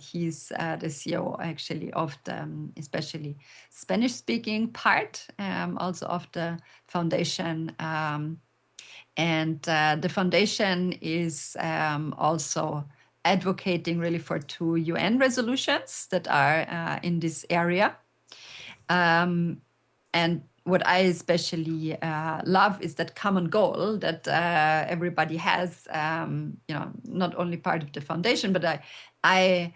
he's the CEO actually of the especially Spanish-speaking part, also of the foundation. And the foundation is also advocating really for 2 UN resolutions that are in this area. And what I especially love is that common goal that everybody has, not only part of the foundation, but I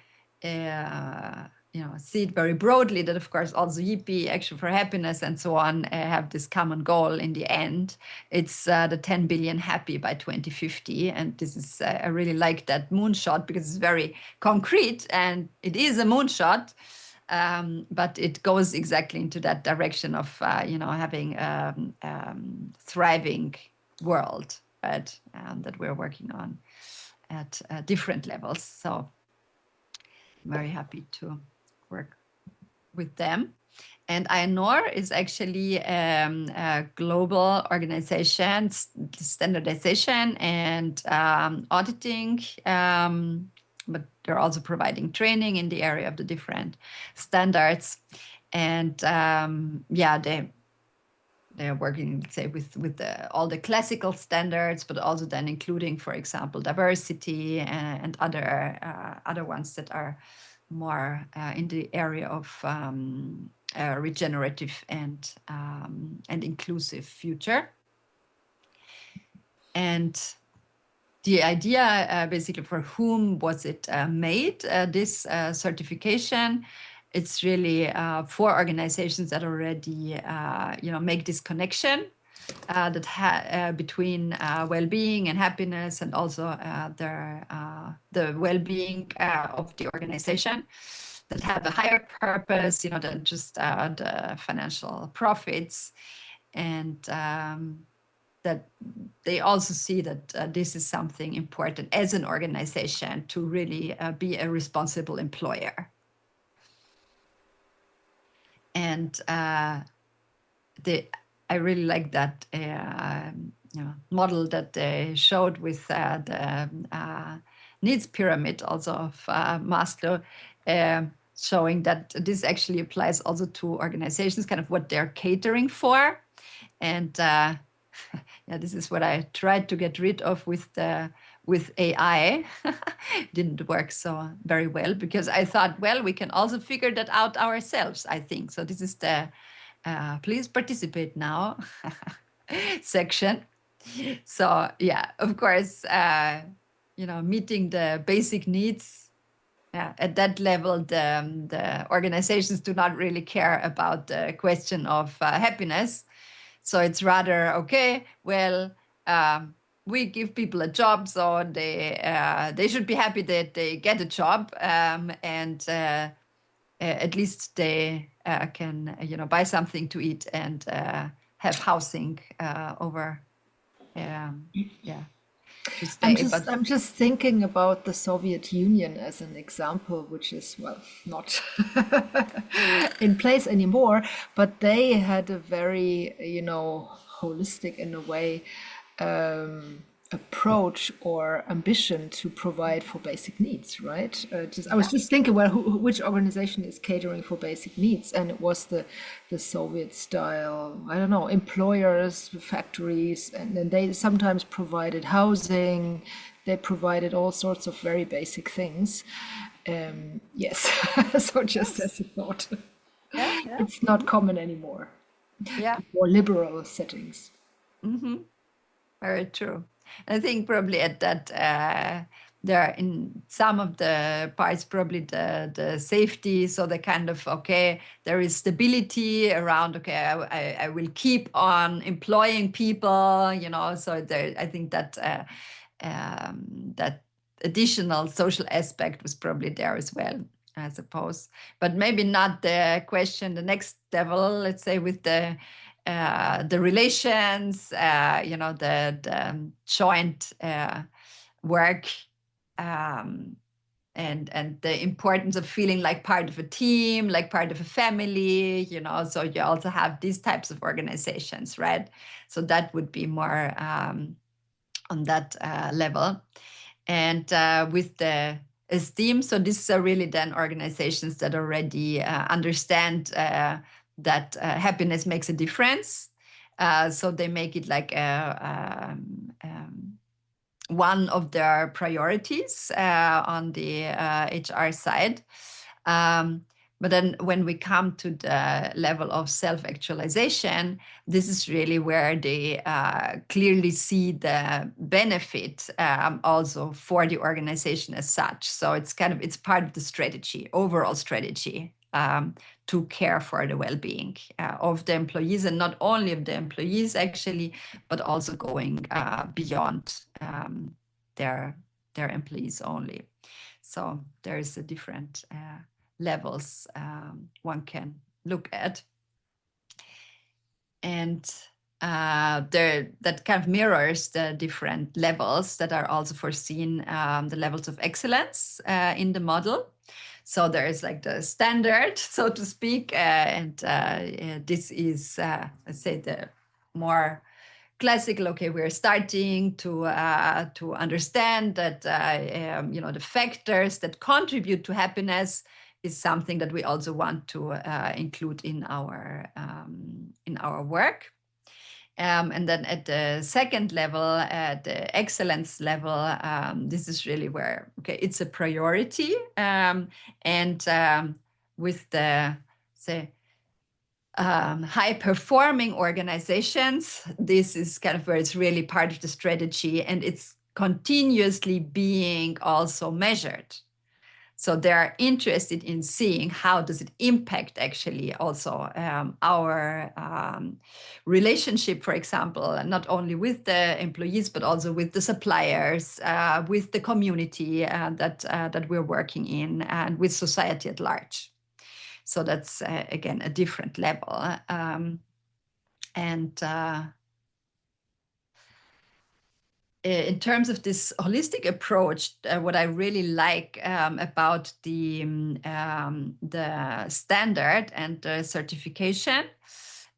see it very broadly that, of course, also Yippie, Action for Happiness, and so on have this common goal in the end. It's the 10 billion happy by 2050. And this is, I really like that moonshot because it's very concrete, and it is a moonshot. But it goes exactly into that direction of, having a thriving world, right, that we're working on at different levels. So I'm very happy to work with them. And AENOR is actually a global organization, standardization and auditing, but they're also providing training in the area of the different standards. And yeah, they're working, let's say, with all the classical standards, but also then including, for example, diversity and other ones that are more in the area of regenerative and inclusive future. And the idea, basically, for whom was it made, this certification? It's really for organizations that already, make this connection between well-being and happiness, and also the well-being of the organization, that have a higher purpose, than just the financial profits, and that they also see that this is something important as an organization to really be a responsible employer. And I really like that model that they showed with the needs pyramid, also of Maslow, showing that this actually applies also to organizations, kind of what they're catering for. And yeah, this is what I tried to get rid of with AI. Didn't work so very well, because I thought, well, we can also figure that out ourselves, I think. So this is the please participate now section. So yeah, of course, meeting the basic needs, at that level, the organizations do not really care about the question of happiness. So it's rather, okay, well, we give people a job, so they should be happy that they get a job, and at least they can, buy something to eat and have housing over, to stay. I'm just thinking about the Soviet Union as an example, which is, well, not in place anymore, but they had a very, holistic, in a way, approach or ambition to provide for basic needs, right? I was just thinking, well, which organization is catering for basic needs? And it was the Soviet style, I don't know, employers, factories, and then they sometimes provided housing. They provided all sorts of very basic things. Yes, so just as a thought. Yeah. It's not common anymore. Yeah. More liberal settings. Mm-hmm. Very true. I think probably at that there are in some of the parts probably the safety, so the kind of, okay, there is stability around, okay, I will keep on employing people, so there, I think that that additional social aspect was probably there as well, I suppose. But maybe not the question, the next level, let's say, with the relations, the joint work, and the importance of feeling like part of a team, like part of a family, so you also have these types of organizations, right? So that would be more on that level. And with the esteem, so these are really then organizations that already understand that happiness makes a difference. So they make it like one of their priorities on the HR side. But then when we come to the level of self-actualization, this is really where they clearly see the benefit also for the organization as such. So it's part of the strategy, overall strategy, to care for the well-being of the employees, and not only of the employees actually, but also going beyond their employees only. So there is a different levels one can look at, and that kind of mirrors the different levels that are also foreseen, the levels of excellence in the model. So there is like the standard, so to speak, and this is, let's say, the more classical. Okay, we're starting to understand that the factors that contribute to happiness is something that we also want to include in our work. And then at the second level, at the excellence level, this is really where, okay, it's a priority. With the, say, high-performing organizations, this is kind of where it's really part of the strategy, and it's continuously being also measured. So they're interested in seeing how does it impact actually also our relationship, for example, not only with the employees, but also with the suppliers, with the community that we're working in, and with society at large. So that's, again, a different level. In terms of this holistic approach, what I really like about the standard and the certification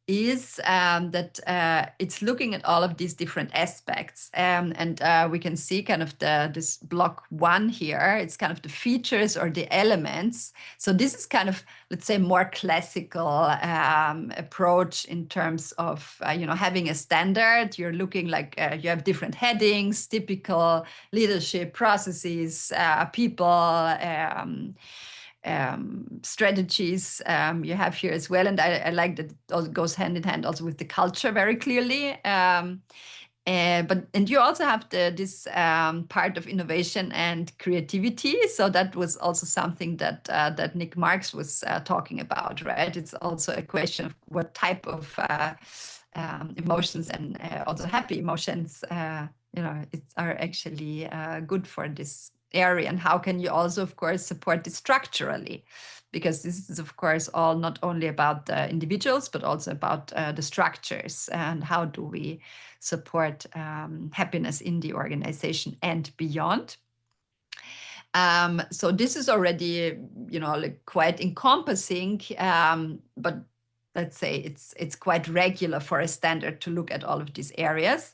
is that it's looking at all of these different aspects. We can see kind of this block 1 here. It's kind of the features or the elements. So this is kind of, let's say, more classical approach in terms of, having a standard. You're looking like you have different headings, typical leadership processes, people, strategies you have here as well. And I like that it also goes hand in hand also with the culture very clearly. And you also have this part of innovation and creativity. So that was also something that Nick Marks was talking about, right? It's also a question of what type of emotions, and also happy emotions, are actually good for this area, and how can you also, of course, support this structurally, because this is, of course, all not only about the individuals, but also about the structures, and how do we support happiness in the organization and beyond. So this is already, like quite encompassing, but let's say it's quite regular for a standard to look at all of these areas.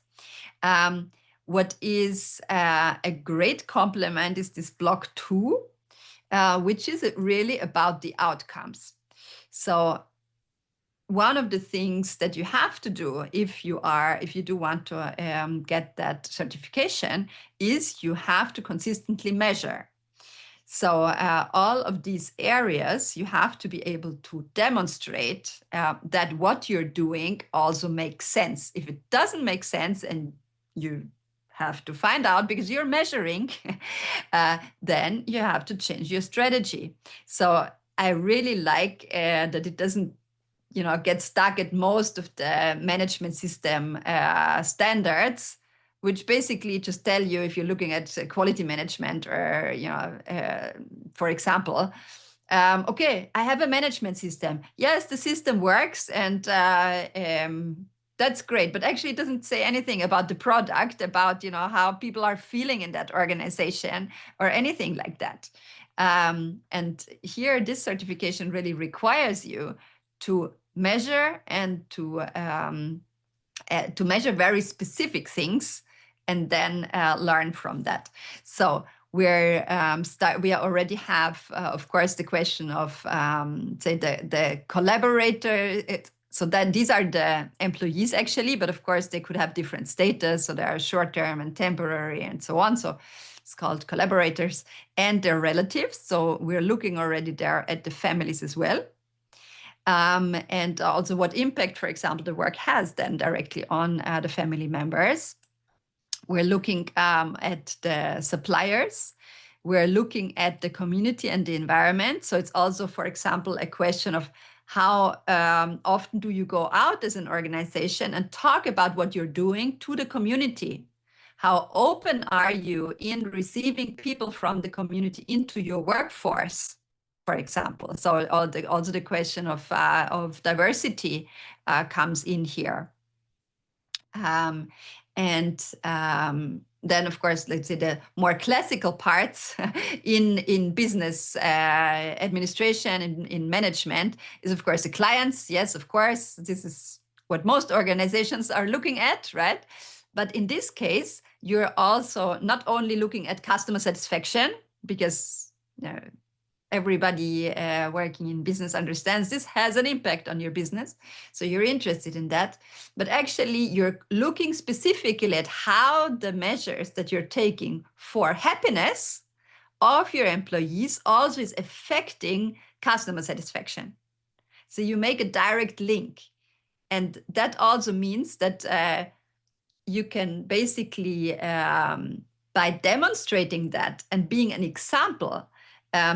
What is a great complement is this block 2, which is really about the outcomes. So one of the things that you have to do if you do want to get that certification is you have to consistently measure. So all of these areas, you have to be able to demonstrate that what you're doing also makes sense. If it doesn't make sense, and you have to find out because you're measuring, then you have to change your strategy. So I really like that it doesn't, get stuck at most of the management system standards, which basically just tell you, if you're looking at quality management or, for example, okay, I have a management system. Yes, the system works, and that's great, but actually it doesn't say anything about the product, about, how people are feeling in that organization or anything like that. And here, this certification really requires you to measure, and to measure very specific things, and then learn from that. So we already have, of course, the question of, say, the collaborator. So that these are the employees actually, but of course they could have different status. So there are short-term and temporary and so on. So it's called collaborators, and their relatives. So we're looking already there at the families as well. And also what impact, for example, the work has then directly on the family members. We're looking at the suppliers. We're looking at the community and the environment. So it's also, for example, a question of how often do you go out as an organization and talk about what you're doing to the community? How open are you in receiving people from the community into your workforce, for example? So also the question of diversity then, of course, let's say the more classical parts in business administration, in management, is, of course, the clients. Yes, of course, this is what most organizations are looking at, right? But in this case, you're also not only looking at customer satisfaction, because everybody working in business understands this has an impact on your business. So you're interested in that. But actually, you're looking specifically at how the measures that you're taking for happiness of your employees also is affecting customer satisfaction. So you make a direct link. And that also means that you can basically, by demonstrating that and being an example,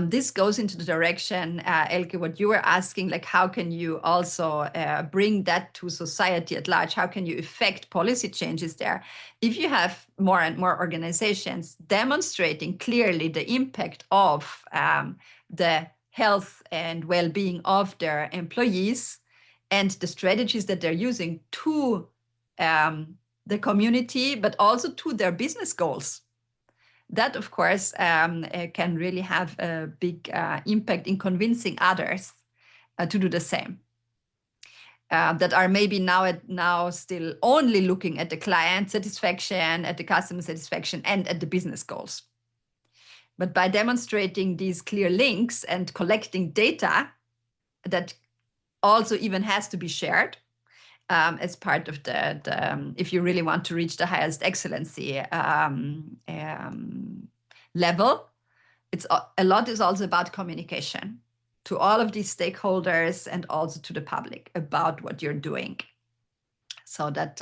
this goes into the direction, Elke, what you were asking, like how can you also bring that to society at large? How can you affect policy changes there? If you have more and more organizations demonstrating clearly the impact of the health and well-being of their employees and the strategies that they're using to the community, but also to their business goals, that, of course, can really have a big impact in convincing others to do the same. That are maybe now still only looking at the client satisfaction, at the customer satisfaction, and at the business goals. But by demonstrating these clear links and collecting data that also even has to be shared as part of the if you really want to reach the highest excellency level, it's a lot is also about communication to all of these stakeholders and also to the public about what you're doing. So that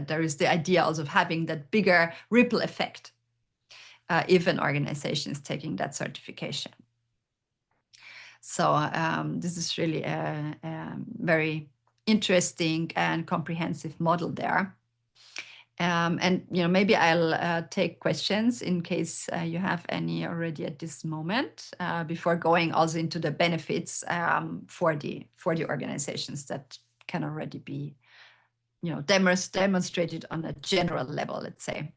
there is the idea also of having that bigger ripple effect if an organization is taking that certification. So this is really a very interesting and comprehensive model there. And maybe I'll take questions in case you have any already at this moment, before going also into the benefits for the organizations that can already be demonstrated on a general level, let's say.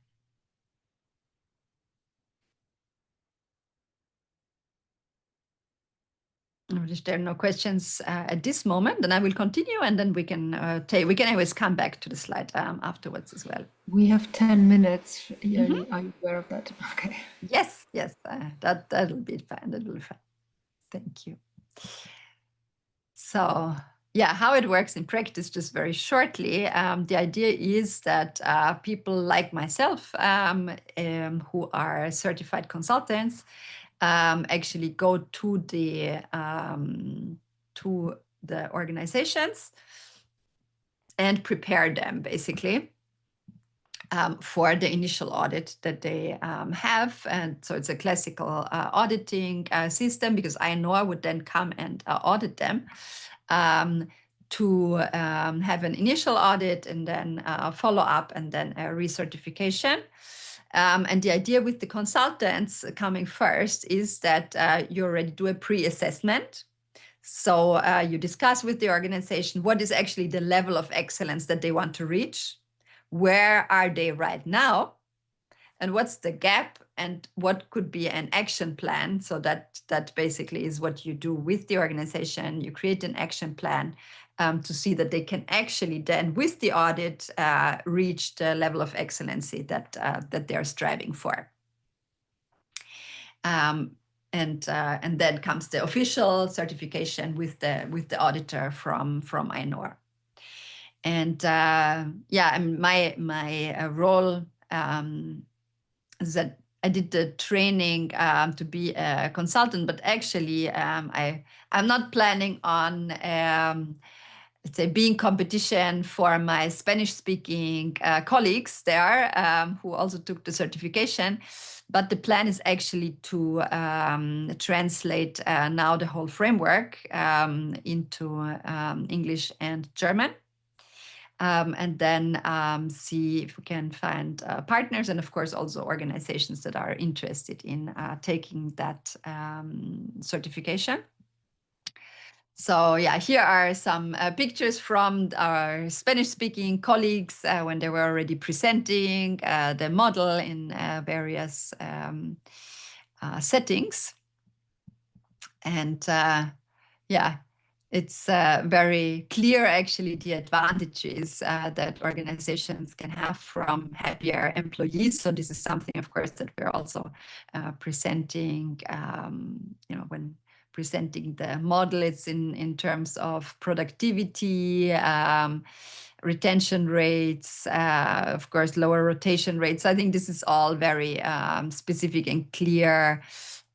If there are no questions at this moment, then I will continue, and then we can always come back to the slide afterwards as well. We have 10 minutes. Are you aware of that? Okay. Yes, that'll be fine. That will be fine. Thank you. So yeah, how it works in practice, just very shortly. The idea is that people like myself, who are certified consultants, actually go to the organizations and prepare them basically for the initial audit that they have. And so it's a classical auditing system, because AENOR would then come and audit them to have an initial audit and then follow up and then a recertification. And the idea with the consultants coming first is that you already do a pre-assessment. So you discuss with the organization what is actually the level of excellence that they want to reach, where are they right now, and what's the gap, and what could be an action plan. So that basically is what you do with the organization. You create an action plan to see that they can actually then, with the audit, reach the level of excellency that they're striving for. And then comes the official certification with the auditor from AENOR. And my role is that I did the training to be a consultant, but actually I'm not planning on let's say being competition for my Spanish-speaking colleagues there who also took the certification. But the plan is actually to translate now the whole framework into English and German. And then see if we can find partners, and of course also organizations that are interested in taking that certification. So yeah, here are some pictures from our Spanish-speaking colleagues when they were already presenting the model in various settings. And yeah, it's very clear actually the advantages that organizations can have from happier employees. So this is something, of course, that we're also presenting, when presenting the model. It's in terms of productivity, retention rates, of course, lower rotation rates. I think this is all very specific and clear,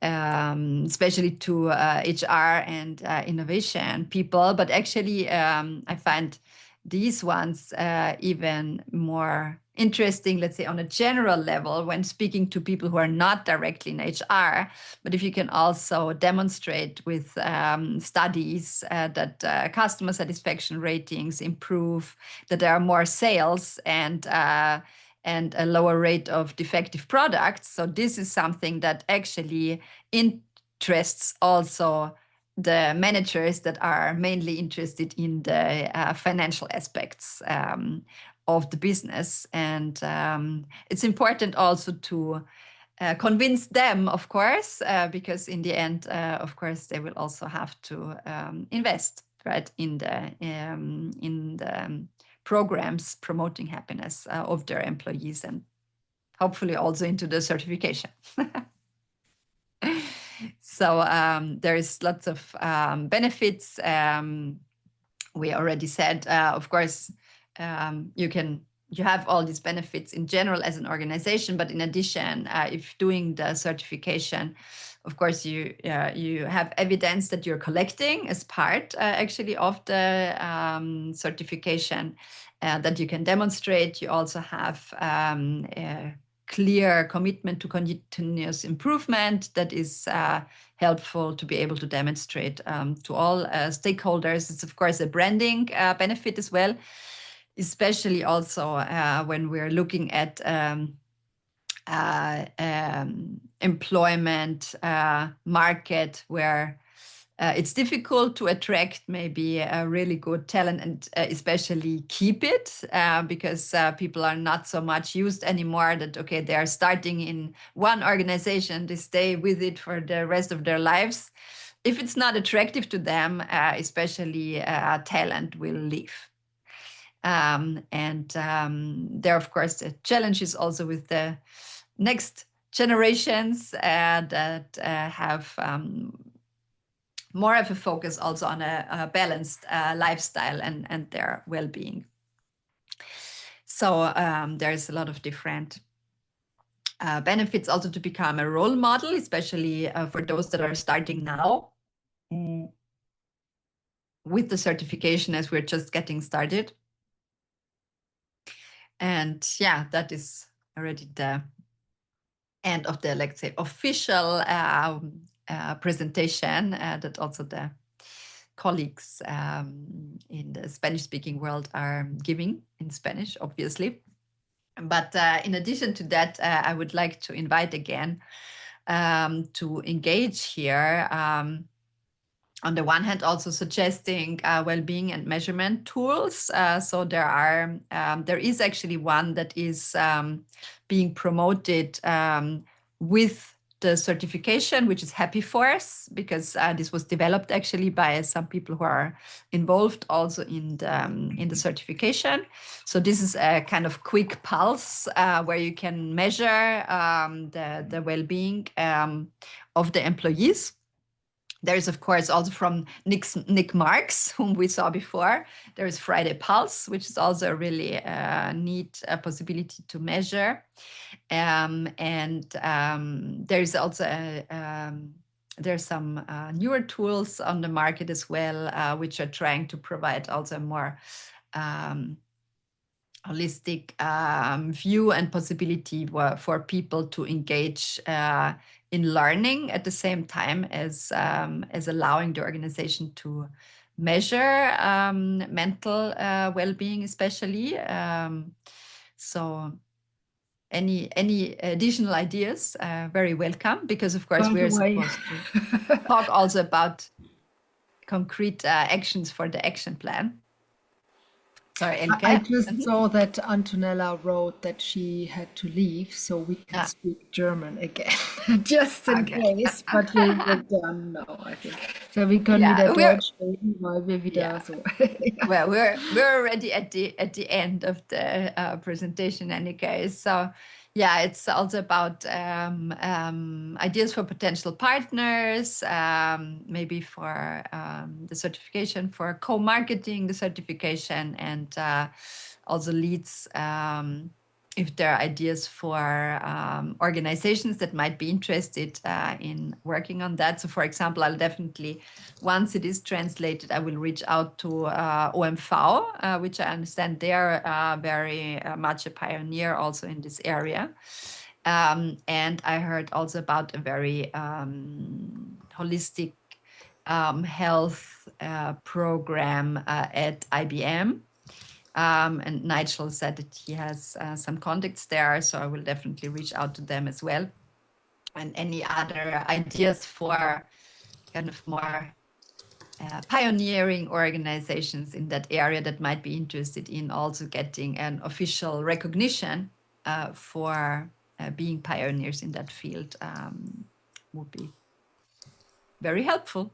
especially to HR and innovation people. But actually, I find these ones even more interesting, let's say, on a general level when speaking to people who are not directly in HR. But if you can also demonstrate with studies that customer satisfaction ratings improve, that there are more sales and a lower rate of defective products. So this is something that actually interests also the managers that are mainly interested in the financial aspects of the business. And it's important also to convince them, of course, because in the end, of course, they will also have to invest, right, in the programs promoting happiness of their employees, and hopefully also into the certification. So there is lots of benefits. We already said, of course, you have all these benefits in general as an organization, but in addition, if doing the certification, of course, you have evidence that you're collecting as part actually of the certification that you can demonstrate. You also have a clear commitment to continuous improvement that is helpful to be able to demonstrate to all stakeholders. It's of course a branding benefit as well, especially also when we're looking at employment market where it's difficult to attract maybe a really good talent and especially keep it because people are not so much used anymore that, okay, they are starting in one organization, they stay with it for the rest of their lives. If it's not attractive to them, especially talent will leave. There, of course, the challenge is also with the next generations that have more of a focus also on a balanced lifestyle and their well-being. So there's a lot of different benefits also to become a role model, especially for those that are starting now with the certification as we're just getting started. And yeah, that is already the end of the, let's say, official presentation that also the colleagues in the Spanish-speaking world are giving in Spanish, obviously. But in addition to that, I would like to invite again to engage here. On the one hand, also suggesting well-being and measurement tools. So there is actually one that is being promoted with the certification, which is Happy Force, because this was developed actually by some people who are involved also in the certification. So this is a kind of quick pulse where you can measure the well-being of the employees. There is, of course, also from Nick Marks, whom we saw before. There is Friday Pulse, which is also a really neat possibility to measure. And there is also there's some newer tools on the market as well, which are trying to provide also a more holistic view and possibility for people to engage in learning at the same time as allowing the organization to measure mental well-being, especially. So any additional ideas very welcome, because of course we're supposed to talk also about concrete actions for the action plan. Sorry, Elke. I just saw that Antonella wrote that she had to leave, so we can speak German again, just in case. But we're done now, I think. So wir können wieder Deutsch reden, weil wir wieder so. Well, we're already at the end of the presentation, in any case. So, yeah, it's also about ideas for potential partners, maybe for the certification, for co-marketing the certification, and also leads if there are ideas for organizations that might be interested in working on that. So, for example, I'll definitely, once it is translated, I will reach out to OMV, which I understand they are very much a pioneer also in this area. And I heard also about a very holistic health program at IBM. And Nigel said that he has some contacts there, so I will definitely reach out to them as well. And any other ideas for kind of more pioneering organizations in that area that might be interested in also getting an official recognition for being pioneers in that field would be very helpful.